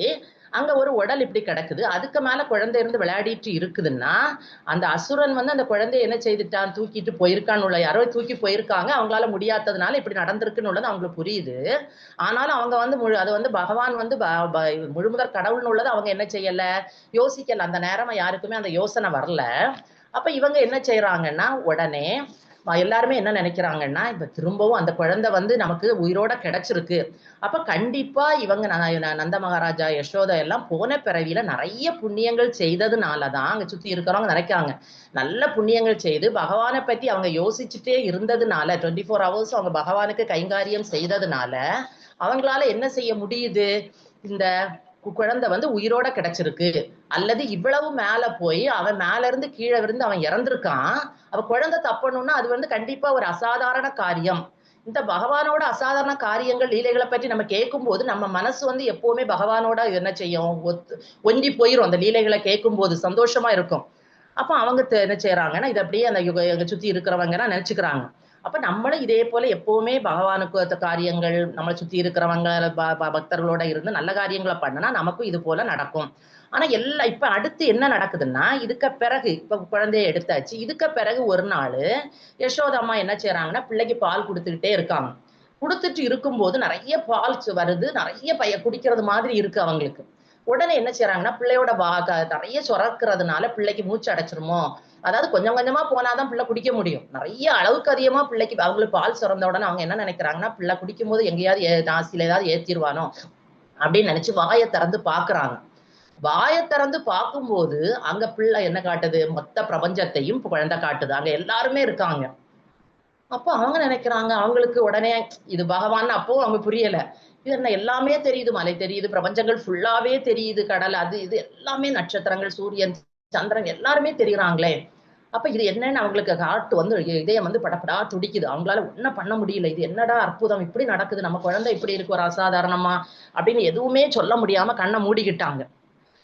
அங்க ஒரு உடல் இப்படி கிடக்குது, அதுக்கு மேல குழந்தை இருந்து விளையாடிட்டு இருக்குதுன்னா, அந்த அசுரன் வந்து அந்த குழந்தைய என்ன செய்துட்டான், தூக்கிட்டு போயிருக்கான்னு, யாரோ தூக்கி போயிருக்காங்க, அவங்களால முடியாததுனால இப்படி நடந்திருக்குன்னு உள்ளது அவங்களுக்கு புரியுது. ஆனாலும் அவங்க வந்து அது வந்து பகவான் வந்து முழுமுதற் கடவுள்னு உள்ளது அவங்க என்ன செய்யல, யோசிக்கல. அந்த நேரம் யாருக்குமே அந்த யோசனை வரல. அப்ப இவங்க என்ன செய்யறாங்கன்னா, உடனே எல்லாருமே என்ன நினைக்கிறாங்கன்னா, இப்ப திரும்பவும் அந்த குழந்தை வந்து நமக்கு உயிரோட கிடைச்சிருக்கு. அப்ப கண்டிப்பா இவங்க நந்த மகாராஜா, யசோதா எல்லாம் போன பிறவியில நிறைய புண்ணியங்கள் செய்ததுனாலதான் அங்க சுத்தி இருக்கிறவங்க நினைக்கிறாங்க. நல்ல புண்ணியங்கள் செய்து பகவானை பத்தி அவங்க யோசிச்சுட்டே இருந்ததுனால 24 ஹவர்ஸ் அவங்க பகவானுக்கு கைங்காரியம் செய்ததுனால அவங்களால என்ன செய்ய முடியுது? இந்த குழந்தை வந்து உயிரோட கிடைச்சிருக்கு. அல்லது இவ்வளவு மேல போய் அவன் மேல இருந்து கீழே விழுந்து அவன் இறந்திருக்கான். அவ குழந்தை தப்பணும்னா அது வந்து கண்டிப்பா ஒரு அசாதாரண காரியம். இந்த பகவானோட அசாதாரண காரியங்கள் லீலைகளை பற்றி நம்ம கேட்கும் போது நம்ம மனசு வந்து எப்பவுமே பகவானோட என்ன செய்யும், ஒன்றி போயிரும். அந்த லீலைகளை கேட்கும் போது சந்தோஷமா இருக்கும். அப்ப அவங்க என்ன செய்யறாங்கன்னா இதை அப்படியே அந்த சுத்தி இருக்கிறவங்க நினைச்சுக்கிறாங்க. அப்ப நம்மளும் இதே போல எப்பவுமே பகவானுக்கு காரியங்கள் நம்மளை சுத்தி இருக்கிறவங்க பக்தர்களோட இருந்து நல்ல காரியங்களை பண்ணனா நமக்கும் இது போல நடக்கும். ஆனா இப்ப அடுத்து என்ன நடக்குதுன்னா, இதுக்கு பிறகு இப்ப குழந்தைய எடுத்தாச்சு. இதுக்கு பிறகு ஒரு நாள் யசோதம்மா என்ன செய்யறாங்கன்னா பிள்ளைக்கு பால் கொடுத்துக்கிட்டே இருக்காங்க. கொடுத்துட்டு இருக்கும்போது நிறைய பால் வருது, நிறைய குடிக்கிறது மாதிரி இருக்கு அவங்களுக்கு. உடனே என்ன செய்யறாங்கன்னா பிள்ளையோட நிறைய சுரக்கிறதுனால பிள்ளைக்கு மூச்சு அடைச்சிருமோ, அதாவது கொஞ்சம் கொஞ்சமா போனாதான் பிள்ளை குடிக்க முடியும். நிறைய அளவுக்கு அதிகமா பிள்ளைக்கு அவங்களுக்கு பால் சுரந்த உடனே அவங்க என்ன நினைக்கிறாங்கன்னா, பிள்ளை குடிக்கும் போது எங்கேயாவது நாசில ஏதாவது ஏத்திருவானோ அப்படின்னு நினைச்சு வாயை திறந்து பாக்குறாங்க. வாயை திறந்து பார்க்கும்போது அங்க பிள்ளை என்ன காட்டுது, மொத்த பிரபஞ்சத்தையும் குழந்தை காட்டுது. அங்க எல்லாருமே இருக்காங்க. அப்போ அவங்க நினைக்கிறாங்க, அவங்களுக்கு உடனே இது பகவான். அப்போ அவங்க புரியல, இது என்ன எல்லாமே தெரியுது, மலை தெரியுது, பிரபஞ்சங்கள் ஃபுல்லாவே தெரியுது, கடல் அது இது எல்லாமே, நட்சத்திரங்கள், சூரியன், சந்திரன் எல்லாருமே தெரியுறாங்களே. அப்ப இது என்னன்னு அவங்களுக்கு காட்டு வந்து இதயம் வந்து படப்படா துடிக்குது. அவங்களால ஒன்னும் பண்ண முடியல. இது என்னடா அற்புதம், இப்படி நடக்குது, நம்ம குழந்தை இப்படி இருக்கு ஒரு அசாதாரணமா அப்படின்னு எதுவுமே சொல்ல முடியாம கண்ணை மூடிக்கிட்டாங்க.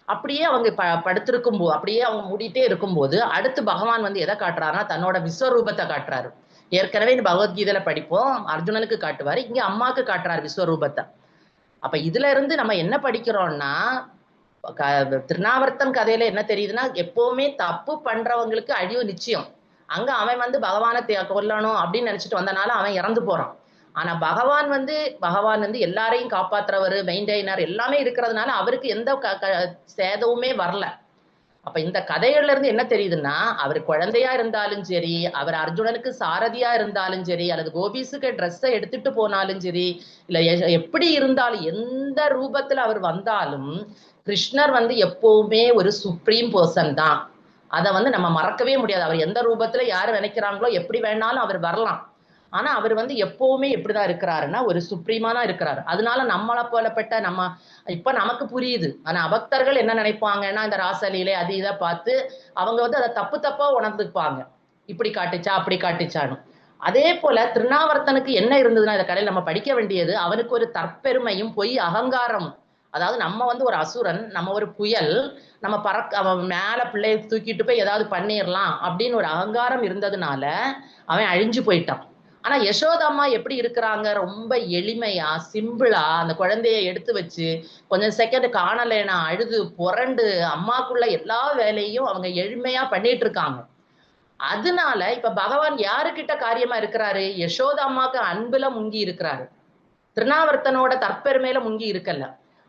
அப்படியே அவங்க படுத்திருக்கும் போது அப்படியே அவங்க மூடிட்டே இருக்கும்போது அடுத்து பகவான் வந்து எதை காட்டுறாருன்னா தன்னோட விஸ்வரூபத்தை காட்டுறாரு. ஏற்கனவே பகவத்கீதையில படிப்போம், அர்ஜுனனுக்கு காட்டுவாரு, இங்க அம்மாவுக்கு காட்டுறாரு விஸ்வரூபத்தை. அப்ப இதுல இருந்து நம்ம என்ன படிக்கிறோம்னா, திருநாவர்த்தன் கதையில என்ன தெரியுதுன்னா, எப்பவுமே தப்பு பண்றவங்களுக்கு அழிவு நிச்சயம். அங்க அவன் வந்து பகவானை கொல்லணும் அப்படின்னு நினைச்சிட்டு வந்தனால அவன் இறந்து போறான். ஆனா பகவான் வந்து எல்லாரையும் காப்பாத்துறவர், மெயின்டைனர் எல்லாமே இருக்கிறதுனால அவருக்கு எந்த சேதவுமே வரல. அப்ப இந்த கதைகள்ல இருந்து என்ன தெரியுதுன்னா, அவர் குழந்தையா இருந்தாலும் சரி, அவர் அர்ஜுனனுக்கு சாரதியா இருந்தாலும் சரி, அல்லது கோபிஸுக்கு ட்ரெஸ்ஸை எடுத்துட்டு போனாலும் சரி, இல்ல எப்படி இருந்தாலும் எந்த ரூபத்துல அவர் வந்தாலும் கிருஷ்ணர் வந்து எப்பவுமே ஒரு சுப்ரீம் பர்சன் தான். அதை வந்து நம்ம மறக்கவே முடியாது. அவர் எந்த ரூபத்துல யாரு நினைக்கிறாங்களோ எப்படி வேணாலும் அவர் வரலாம். ஆனா அவர் வந்து எப்பவுமே எப்படிதான் இருக்கிறாருன்னா ஒரு சுப்ரீமா தான் இருக்கிறாரு. அதனால நம்மளை போலப்பட்ட இப்ப நமக்கு புரியுது. ஆனா அபக்தர்கள் என்ன நினைப்பாங்கன்னா, இந்த ராசலீலை அது இதை பார்த்து அவங்க வந்து அதை தப்பா உணர்ந்துப்பாங்க. இப்படி காட்டுச்சா அப்படி காட்டுச்சான்னு. அதே போல திருநாவர்த்தனுக்கு என்ன இருந்ததுன்னா, இந்த கடையில் நம்ம படிக்க வேண்டியது, அவனுக்கு ஒரு தற்பெருமையும் பொய் அகங்காரம். அதாவது நம்ம வந்து ஒரு அசுரன், நம்ம ஒரு புயல், நம்ம அவன் மேல பிள்ளையை தூக்கிட்டு போய் ஏதாவது பண்ணிடலாம் அப்படின்னு ஒரு அகங்காரம் இருந்ததுனால அவன் அழிஞ்சு போயிட்டான். ஆனா யசோதம்மா எப்படி இருக்கிறாங்க, ரொம்ப எளிமையா சிம்பிளா அந்த குழந்தைய எடுத்து வச்சு கொஞ்சம் செகண்ட் காணலைன்னா அழுது புரண்டு அம்மாக்குள்ள எல்லா வேலையும் அவங்க எளிமையா பண்ணிட்டு இருக்காங்க. அதனால இப்ப பகவான் யாருக்கிட்ட காரியமா இருக்கிறாரு, யசோதம்மாக்கு அன்புல முங்கி இருக்கிறாரு, திருநாவர்த்தனோட தற்பெருமையில முங்கி இருக்கல.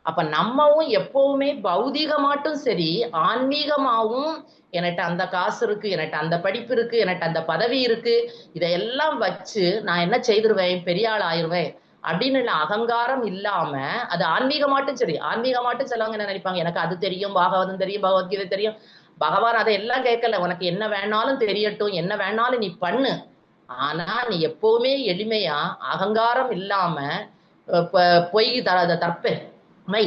அப்ப நம்மவும் எப்பவுமே பௌதிகமாட்டும் சரி ஆன்மீகமாவும் என்கிட்ட அந்த காசு இருக்கு, என்கிட்ட அந்த படிப்பு இருக்கு, என்கிட்ட அந்த பதவி இருக்கு, இதையெல்லாம் வச்சு நான் என்ன செய்திருவேன், பெரிய ஆள் ஆயிடுவேன் அப்படின்னு அகங்காரம் இல்லாம, அது ஆன்மீகமாட்டும் சரி. ஆன்மீகமாட்டும் சிலவங்க என்ன நினைப்பாங்க, எனக்கு அது தெரியும், பாகவதம் தெரியும், பகவத்கீதை தெரியும். பகவான் அதை எல்லாம் கேட்கல, உனக்கு என்ன வேணாலும் தெரியட்டும், என்ன வேணாலும் நீ பண்ணு, ஆனா நீ எப்பவுமே எளிமையா அகங்காரம் இல்லாம பொய் தற்பு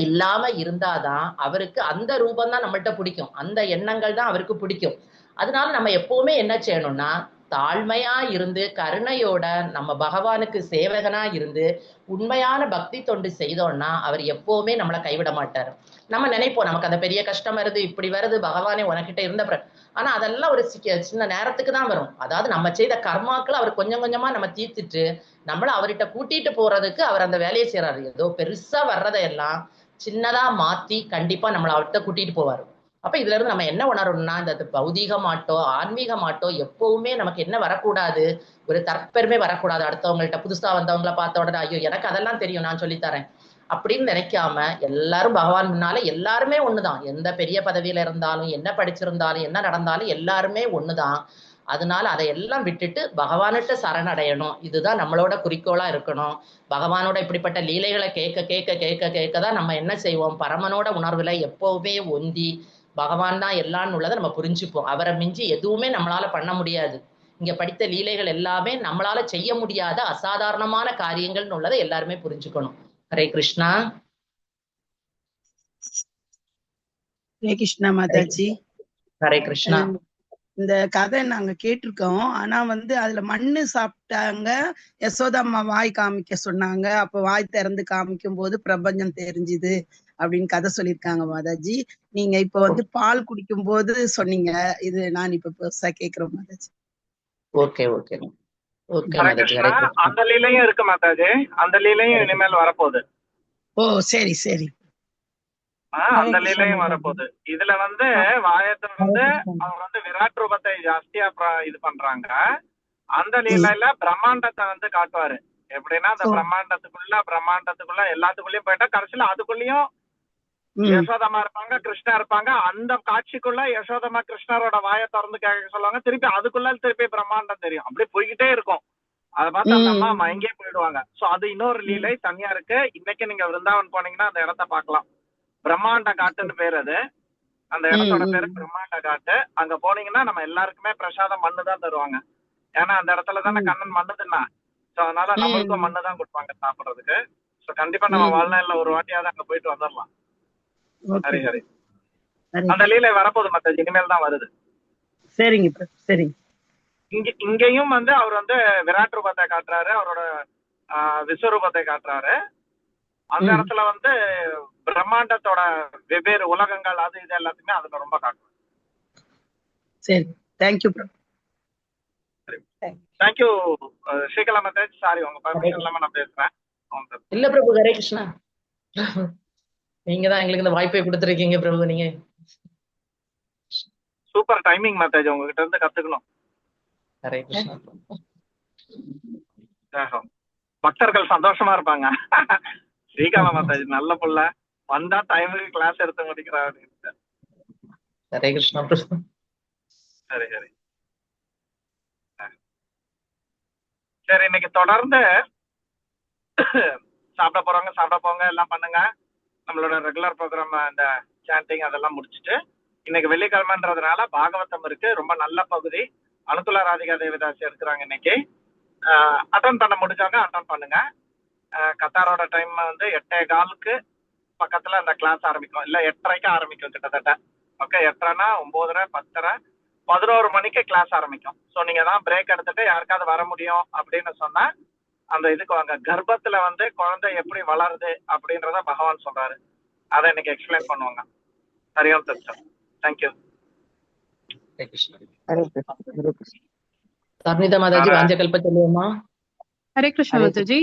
இல்லாம இருந்தாதான் அவருக்கு அந்த ரூபம் தான் நம்மள்ட்ட பிடிக்கும், அந்த எண்ணங்கள் தான் அவருக்கு பிடிக்கும். அதனால நம்ம எப்பவுமே என்ன செய்யணும்னா, தாழ்மையா இருந்து கருணையோட நம்ம பகவானுக்கு சேவகனா இருந்து உண்மையான பக்தி தொண்டு செய்தோம்னா அவர் எப்பவுமே நம்மளை கைவிட மாட்டாரு. நம்ம நினைப்போம் நமக்கு அந்த பெரிய கஷ்டம் வருது, இப்படி வருது, பகவானே உனக்கிட்ட இருந்த ஆனா அதெல்லாம் ஒரு சின்ன நேரத்துக்கு தான் வரும். அதாவது நம்ம செய்த கர்மாக்களை அவர் கொஞ்சம் கொஞ்சமா நம்ம தீர்த்துட்டு நம்மள அவர்கிட்ட கூட்டிட்டு போறதுக்கு அவர் அந்த வேலையை செய்யறாரு. ஏதோ பெருசா வர்றதையெல்லாம் சின்னதா மாத்தி கண்டிப்பா நம்மளை அவர்கிட்ட கூட்டிட்டு போவாரு. அப்ப இதுல இருந்து நம்ம என்ன உணரணும்னா, இந்த பௌதீகமாட்டோ ஆன்மீகமாட்டோ எப்பவுமே நமக்கு என்ன வரக்கூடாது, ஒரு தற்பெருமை வரக்கூடாது. அடுத்தவங்கள்ட்ட புதுசா வந்தவங்கள பார்த்த உடனே ஐயோ எனக்கு அதெல்லாம் தெரியும் நான் சொல்லித்தரேன் அப்படின்னு நினைக்காம, எல்லாரும் பகவான் முன்னால எல்லாருமே ஒண்ணுதான். எந்த பெரிய பதவியில இருந்தாலும், என்ன படிச்சிருந்தாலும், என்ன நடந்தாலும் எல்லாருமே ஒண்ணுதான். அதனால அதையெல்லாம் விட்டுட்டு பகவான்கிட்ட சரணடையணும். இதுதான் நம்மளோட குறிக்கோளா இருக்கணும். பகவானோட இப்படிப்பட்ட லீலைகளை கேட்க கேட்க கேட்க கேட்க தான் நம்ம என்ன செய்வோம், பரமனோட உணர்வுல எப்பவுமே ஒந்தி பகவான் தான் எல்லான்னு உள்ளதை நம்ம புரிஞ்சுப்போம். அவரை மிஞ்சி எதுவுமே நம்மளால பண்ண முடியாது. இங்க படித்த லீலைகள் எல்லாமே நம்மளால செய்ய முடியாத அசாதாரணமான காரியங்கள்னு உள்ளதை எல்லாருமே புரிஞ்சுக்கணும். ஹரே கிருஷ்ணா. ஹரே கிருஷ்ணா மாதாஜி. ஹரே கிருஷ்ணா. இந்த கதை நாங்க கேட்டிருக்கோம். ஆனா அதுல மண்ணு சாப்பிட்டாங்க, யசோதாம்மா வாய் காமிக்க சொன்னாங்க. அப்ப வாய் திறந்து காமிக்கும் போது பிரபஞ்சம் தெரிஞ்சுது அப்படின்னு கதை சொல்லியிருக்காங்க மாதாஜி. நீங்க இப்ப பால் குடிக்கும் போது சொன்னீங்க. இது நான் இப்ப புதுசா கேக்குறேன் Mataji. Okay okay okay Mataji. Hare Krishna. அந்த லீலையும் இருக்கு மாதாஜி, அந்த லீலையும் இனிமேல் வரப்போகுது. ஓ சரி சரி. அந்த லீலையும் வரப்போகுது. இதுல வாயத்தை அவங்க விராட் ரூபத்தை ஜாஸ்தியா இது பண்றாங்க. அந்த லீலையில பிரம்மாண்டத்தை காட்டுவாரு. எப்படின்னா அந்த பிரம்மாண்டத்துக்குள்ள எல்லாத்துக்குள்ளயும் போயிட்டா கடைசியில அதுக்குள்ளயும் யசோதமா இருப்பாங்க, கிருஷ்ணா இருப்பாங்க. அந்த காட்சிக்குள்ள யசோதமா கிருஷ்ணரோட வாயை திறந்து கேட்க சொல்லுவாங்க. திருப்பி அதுக்குள்ள திருப்பி பிரம்மாண்டம் தெரியும். அப்படியே போய்கிட்டே இருக்கும். அதை பார்த்து அந்த அம்மா மயங்கே போயிடுவாங்க. சோ அது இன்னொரு லீலை தனியா இருக்கு. இன்னைக்கு நீங்க விருந்தாவன் போனீங்கன்னா அந்த இடத்த பாக்கலாம். பிரம்மாண்ட காட்டுன்னு பேரு அது. அந்த இடத்தோட பேரு பிரம்மாண்ட காட்டு. அங்க போனீங்கன்னா நம்ம எல்லாருக்குமே பிரசாதம் மண்ணு தான் தருவாங்க. ஏன்னா அந்த இடத்துல தானே கண்ணன் மண்ணு தின்னா. சோ அதனால நம்மளுக்கும் மண்ணு தான் கொடுப்பாங்க சாப்பிடுறதுக்கு. சோ கண்டிப்பா நம்ம வாழ்நாள்ல ஒரு வாட்டியாவது அங்க போயிட்டு வந்துடலாம். சரி சரி. அந்த லீலை வரப்போகுது மாதாஜி, இனிமேல் தான் வருது. சரிங்க சரிங்க. இங்கேயும் அவர் விராட் ரூபத்தை காட்டுறாரு, அவரோட விஸ்வரூபத்தை காட்டுறாரு. அந்த இடத்துல பிரம்மாண்டத்தோட வெவ்வேறு உலகங்கள் அது இது எல்லாத்தையுமே அதுல ரொம்ப காட்டும். சரி, thank you bro. Thank you Srikala Mataji. Sorry, உங்க பர்மிஷன் இல்லாம நான் பேசுறேன். இல்ல பிரபு. ஹரே கிருஷ்ணா. நீங்க தான் எங்களுக்கு இந்த வாய்ப்பை கொடுத்துருக்கீங்க பிரபு. நீங்க சூப்பர் டைமிங் மாதாஜி, உங்ககிட்ட இருந்து கத்துக்கணும். ஹரே கிருஷ்ணா. பக்தர்கள் சந்தோஷமா இருப்பாங்க. ஸ்ரீகாலா மாதாஜி நல்ல புள்ள, வந்தா டைமுக்கு கிளாஸ் எடுத்து முடிக்கிறாரு. ஹரே கிருஷ்ணா பிரபு. சரி சரி சரி. இன்னைக்கு தொடர்ந்து சாப்பிட போறவங்க சாப்பிட போங்க, எல்லாம் பண்ணுங்க. நம்மளோட ரெகுலர் ப்ரோக்ராம் இந்த சாண்டிங் அதெல்லாம் முடிச்சுட்டு இன்னைக்கு வெள்ளிக்கிழமைன்றதுனால பாகவதம் இருக்கு. ரொம்ப நல்ல பகுதி. அனுகுலா ராதிகா தேவதாசி இருக்கிறாங்க இன்னைக்கு. அட்டன் பண்ண முடிஞ்சவங்க அட்டன் பண்ணுங்க. கத்தாரோட டைம் 8:15 பக்கத்துல அந்த கிளாஸ் ஆரம்பிக்கும். இல்ல 8:30 ஆரம்பிக்கும் கிட்டத்தட்ட. ஓகே, 8:30, 9:30, 10:30, 11 மணிக்கு கிளாஸ் ஆரம்பிக்கும். ஸோ நீங்க தான் பிரேக் எடுத்துட்டு யாருக்காவது வர முடியும் அப்படின்னு சொன்னா அந்த இதுக்கு வாங்க. கர்ப்பத்துல குழந்தை எப்படி வளருது அப்படின்றத பகவான் சொல்றாரு. அதை இன்னைக்கு எக்ஸ்பிளைன் பண்ணுவாங்க. ஹரியோம் தத்சம். தேங்க்யூ. ஹரே கிருஷ்ணா. சர்மிதா மாதாஜி வாஞ்சகல்ப சொல்லுவோமா? ஹரே கிருஷ்ணா மாதாஜி.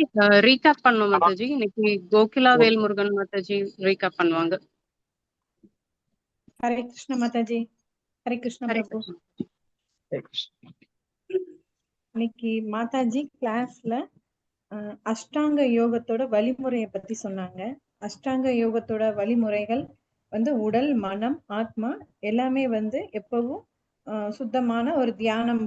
ரீகேப் பண்ணுவோம் மாதாஜி. இன்னைக்கு கோகிலா வேல்முருகன் மாதாஜி ரீகேப் பண்ணுவாங்க. ஹரே கிருஷ்ண மாதாஜி. ஹரே கிருஷ்ண ஹரே பிரபு. கிருஷ்ணா. இன்னைக்கு மாதாஜி கிளாஸ்ல அஷ்டாங்க யோகத்தோட வழிமுறையை பத்தி சொன்னாங்க. அஷ்டாங்க யோகத்தோட வழிமுறைகள் உடல், மனம், ஆத்மா எல்லாமே எப்பவும் சுத்தமான ஒரு தியானம்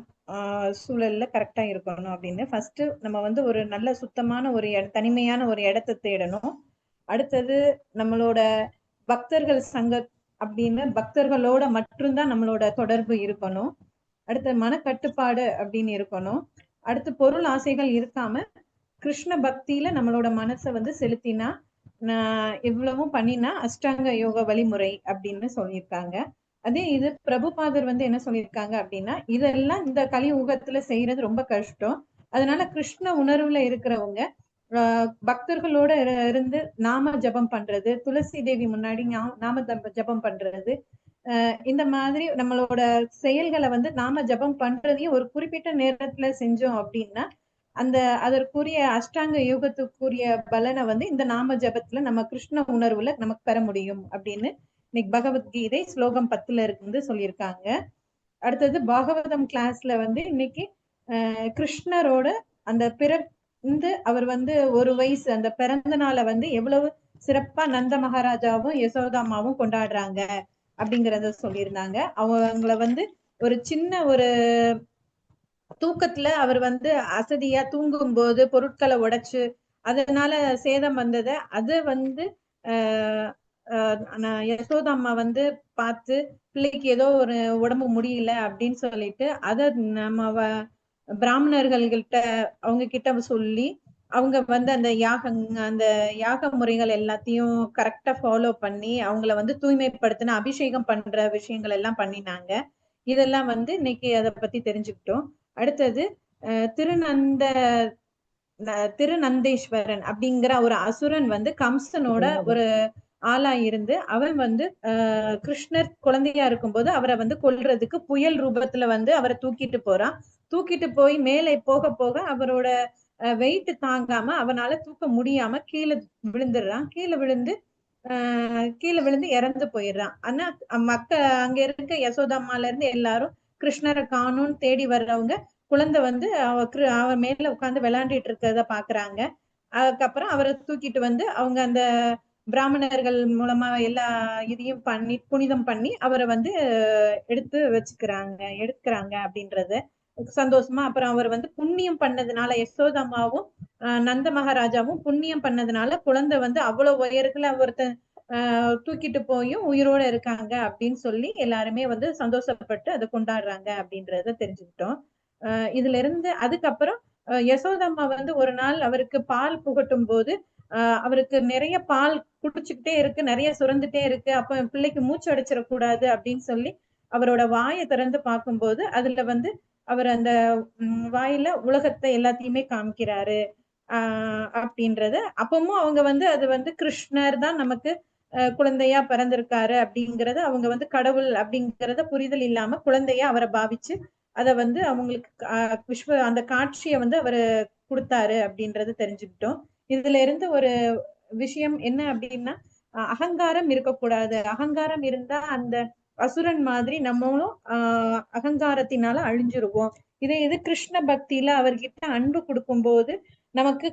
சூழல்ல கரெக்டா இருக்கணும் அப்படின்னு ஃபர்ஸ்ட் நம்ம ஒரு நல்ல சுத்தமான ஒரு தனிமையான ஒரு இடத்தை தேடணும். அடுத்தது நம்மளோட பக்தர்கள் சங்க அப்படின்னு பக்தர்களோட மட்டும்தான் நம்மளோட தொடர்பு இருக்கணும். அடுத்து மனக்கட்டுப்பாடு அப்படின்னு இருக்கணும். அடுத்து பொருள் ஆசைகள் இருக்காம கிருஷ்ண பக்தியில நம்மளோட மனசை செலுத்தினா இவ்வளவும் பண்ணினா அஷ்டாங்க யோக வழிமுறை அப்படின்னு சொல்லியிருக்காங்க. அதே இது பிரபுபாதர் என்ன சொல்லியிருக்காங்க அப்படின்னா, இதெல்லாம் இந்த கலியுகத்துல செய்யறது ரொம்ப கஷ்டம். அதனால கிருஷ்ண உணர்வுல இருக்கிறவங்க பக்தர்களோட இருந்து நாம ஜபம் பண்றது, துளசி தேவி முன்னாடி நாம ஜபம் பண்றது, இந்த மாதிரி நம்மளோட செயல்களை நாம ஜபம் பண்றதையும் ஒரு குறிப்பிட்ட நேரத்துல செஞ்சோம் அப்படின்னா அதற்குரிய அஷ்டாங்க யோகத்துக்குரிய பலனை இந்த நாம ஜபத்துல நம்ம கிருஷ்ண உணர்வுல நமக்கு பெற முடியும் அப்படின்னு இன்னைக்கு பகவத்கீதை ஸ்லோகம் 10ல இருந்து சொல்லியிருக்காங்க. அடுத்தது பாகவதம் கிளாஸ்ல இன்னைக்கு கிருஷ்ணரோட அந்த அவர் ஒரு வயசு அந்த பிறந்த நாளை எவ்வளவு சிறப்பா நந்த மகாராஜாவும் யசோதாமாவும் கொண்டாடுறாங்க அப்படிங்கறத சொல்லியிருந்தாங்க. அவங்கள ஒரு சின்ன ஒரு தூக்கத்துல அவர் வந்து அசதியா தூங்கும் போது பொருட்களை உடைச்சு அதனால சேதம் வந்தத அது வந்து யசோதா அம்மா வந்து பார்த்து பிள்ளைக்கு ஏதோ ஒரு உடம்பு முடியல அப்படின்னு சொல்லிட்டு அத நம்ம பிராமணர்கள்கிட்ட அவங்க கிட்ட சொல்லி அவங்க வந்து அந்த யாக முறைகள் எல்லாத்தையும் கரெக்டா ஃபாலோ பண்ணி அவங்கள வந்து தூய்மைப்படுத்தின அபிஷேகம் பண்ற விஷயங்கள் எல்லாம் பண்ணினாங்க. இதெல்லாம் வந்து இன்னைக்கு அதை பத்தி தெரிஞ்சுக்கிட்டோம். அடுத்தது திருநந்தேஸ்வரன் அப்படிங்கிற ஒரு அசுரன் வந்து கம்சனோட ஒரு ஆளா இருந்து அவன் வந்து கிருஷ்ணர் குழந்தையா இருக்கும்போது அவரை வந்து கொல்றதுக்கு புயல் ரூபத்துல வந்து அவரை தூக்கிட்டு போறான். தூக்கிட்டு போய் மேலே போக போக அவரோட வெயிட் தாங்காம அவனால தூக்க முடியாம கீழே விழுந்துடுறான். கீழே விழுந்து இறந்து போயிடுறான். ஆனா அங்க இருக்க யசோதாம்மால இருந்து எல்லாரும் கிருஷ்ணரை காணும்னு தேடி வர்றவங்க குழந்தை வந்து அவ மேல உட்கார்ந்து விளையாண்டுட்டு இருக்கிறத பாக்குறாங்க. அதுக்கப்புறம் அவரை தூக்கிட்டு வந்து அவங்க அந்த பிராமணர்கள் மூலமா எல்லா இதையும் பண்ணி புனிதம் பண்ணி அவரை வந்து எடுக்கிறாங்க அப்படின்றத சந்தோஷமா. அப்புறம் அவர் வந்து புண்ணியம் பண்ணதுனால யசோதாமாவும் நந்த மகாராஜாவும் புண்ணியம் பண்ணதுனால குழந்தை வந்து அவ்வளவு உயரத்துல ஒருத்தன் தூக்கிட்டு போயும் உயிரோட இருக்காங்க அப்படின்னு சொல்லி எல்லாருமே வந்து சந்தோஷப்பட்டு அதை கொண்டாடுறாங்க அப்படின்றத தெரிஞ்சுக்கிட்டோம். இதுல இருந்து அதுக்கப்புறம் யசோதம்மா வந்து ஒரு நாள் அவருக்கு பால் புகட்டும் போது அவருக்கு நிறைய பால் குடிச்சுக்கிட்டே இருக்கு, நிறைய சுரந்துட்டே இருக்கு. அப்ப பிள்ளைக்கு மூச்சு அடைச்சிடக்கூடாது அப்படின்னு சொல்லி அவரோட வாயை திறந்து பார்க்கும்போது அதுல வந்து அவர் அந்த வாயில உலகத்தை எல்லாத்தையுமே காமிக்கிறாரு அப்படின்றத. அப்பவும் அவங்க வந்து அது வந்து கிருஷ்ணர் தான் நமக்கு குழந்தையா பிறந்திருக்காரு அப்படிங்கறது அவங்க வந்து கடவுள் அப்படிங்கறத புரிதல் இல்லாம குழந்தையா அவரை பாவிச்சு அத வந்து அவங்களுக்கு அந்த காட்சியை வந்து அவரு கொடுத்தாரு அப்படின்றது தெரிஞ்சுக்கிட்டோம். இதுல இருந்து ஒரு விஷயம் என்ன அப்படின்னா அகங்காரம் இருக்கக்கூடாது. அகங்காரம் இருந்தா அந்த அசுரன் மாதிரி நம்மளும் அகங்காரத்தினால அழிஞ்சிருவோம். இது கிருஷ்ண பக்தியில அவர்கிட்ட அன்பு கொடுக்கும் போது நமக்கு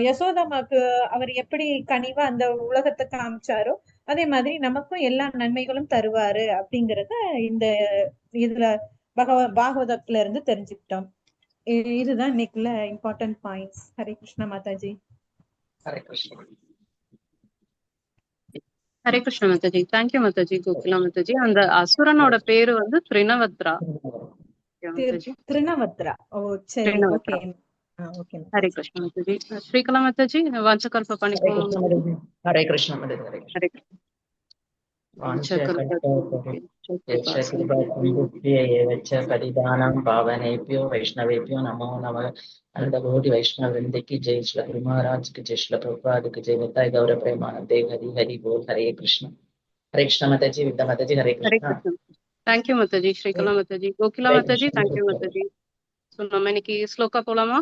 யசோதாமாக்கு அவர் எப்படி கனிவா அந்த உலகத்தை காமிச்சாரோ அதே மாதிரி நமக்கும் எல்லா நன்மைகளும் தருவாரு அப்படிங்கறத இந்த இதுல பாகவதத்துல இருந்து தெரிஞ்சுக்கிட்டோம். இதுதான் இன்னைக்குள்ள important points. Hare Krishna Mataji. Hare Krishna. Hare Krishna Mataji. Thank you Mataji. Kokila Mataji. அந்த அசுரனோட பேரு வந்து திரினவத்ரா. திருநவத்ரா. ஓ சரி, ஓகே ஓகே. ஹரே கிருஷ்ண மாதாஜி. ஸ்ரீகலா மாதாஜி வாஞ்சகல்ப பண்ணிக்கோங்க. ஹரே கிருஷ்ண மாதாஜி. ஹரே கிருஷ்ண. परिदानं पावनेभ्यो वैष्णवेभ्यो नमो नमः. अनंतकोटि वैष्णव वृंद की जय. श्री गुरु महाराज की जय. श्री प्रभुपाद की जय. निताय गौर प्रेमानंदे. हरि हरि बोल. हरे कृष्ण. हरे Krishna Mataji. Vidya Mataji. Hare Krishna. Thank you Mataji. Srikala Mataji. Kokila Mataji. Thank you Mataji. So நம்ம இன்னைக்கு ஸ்லோகா போலாமா?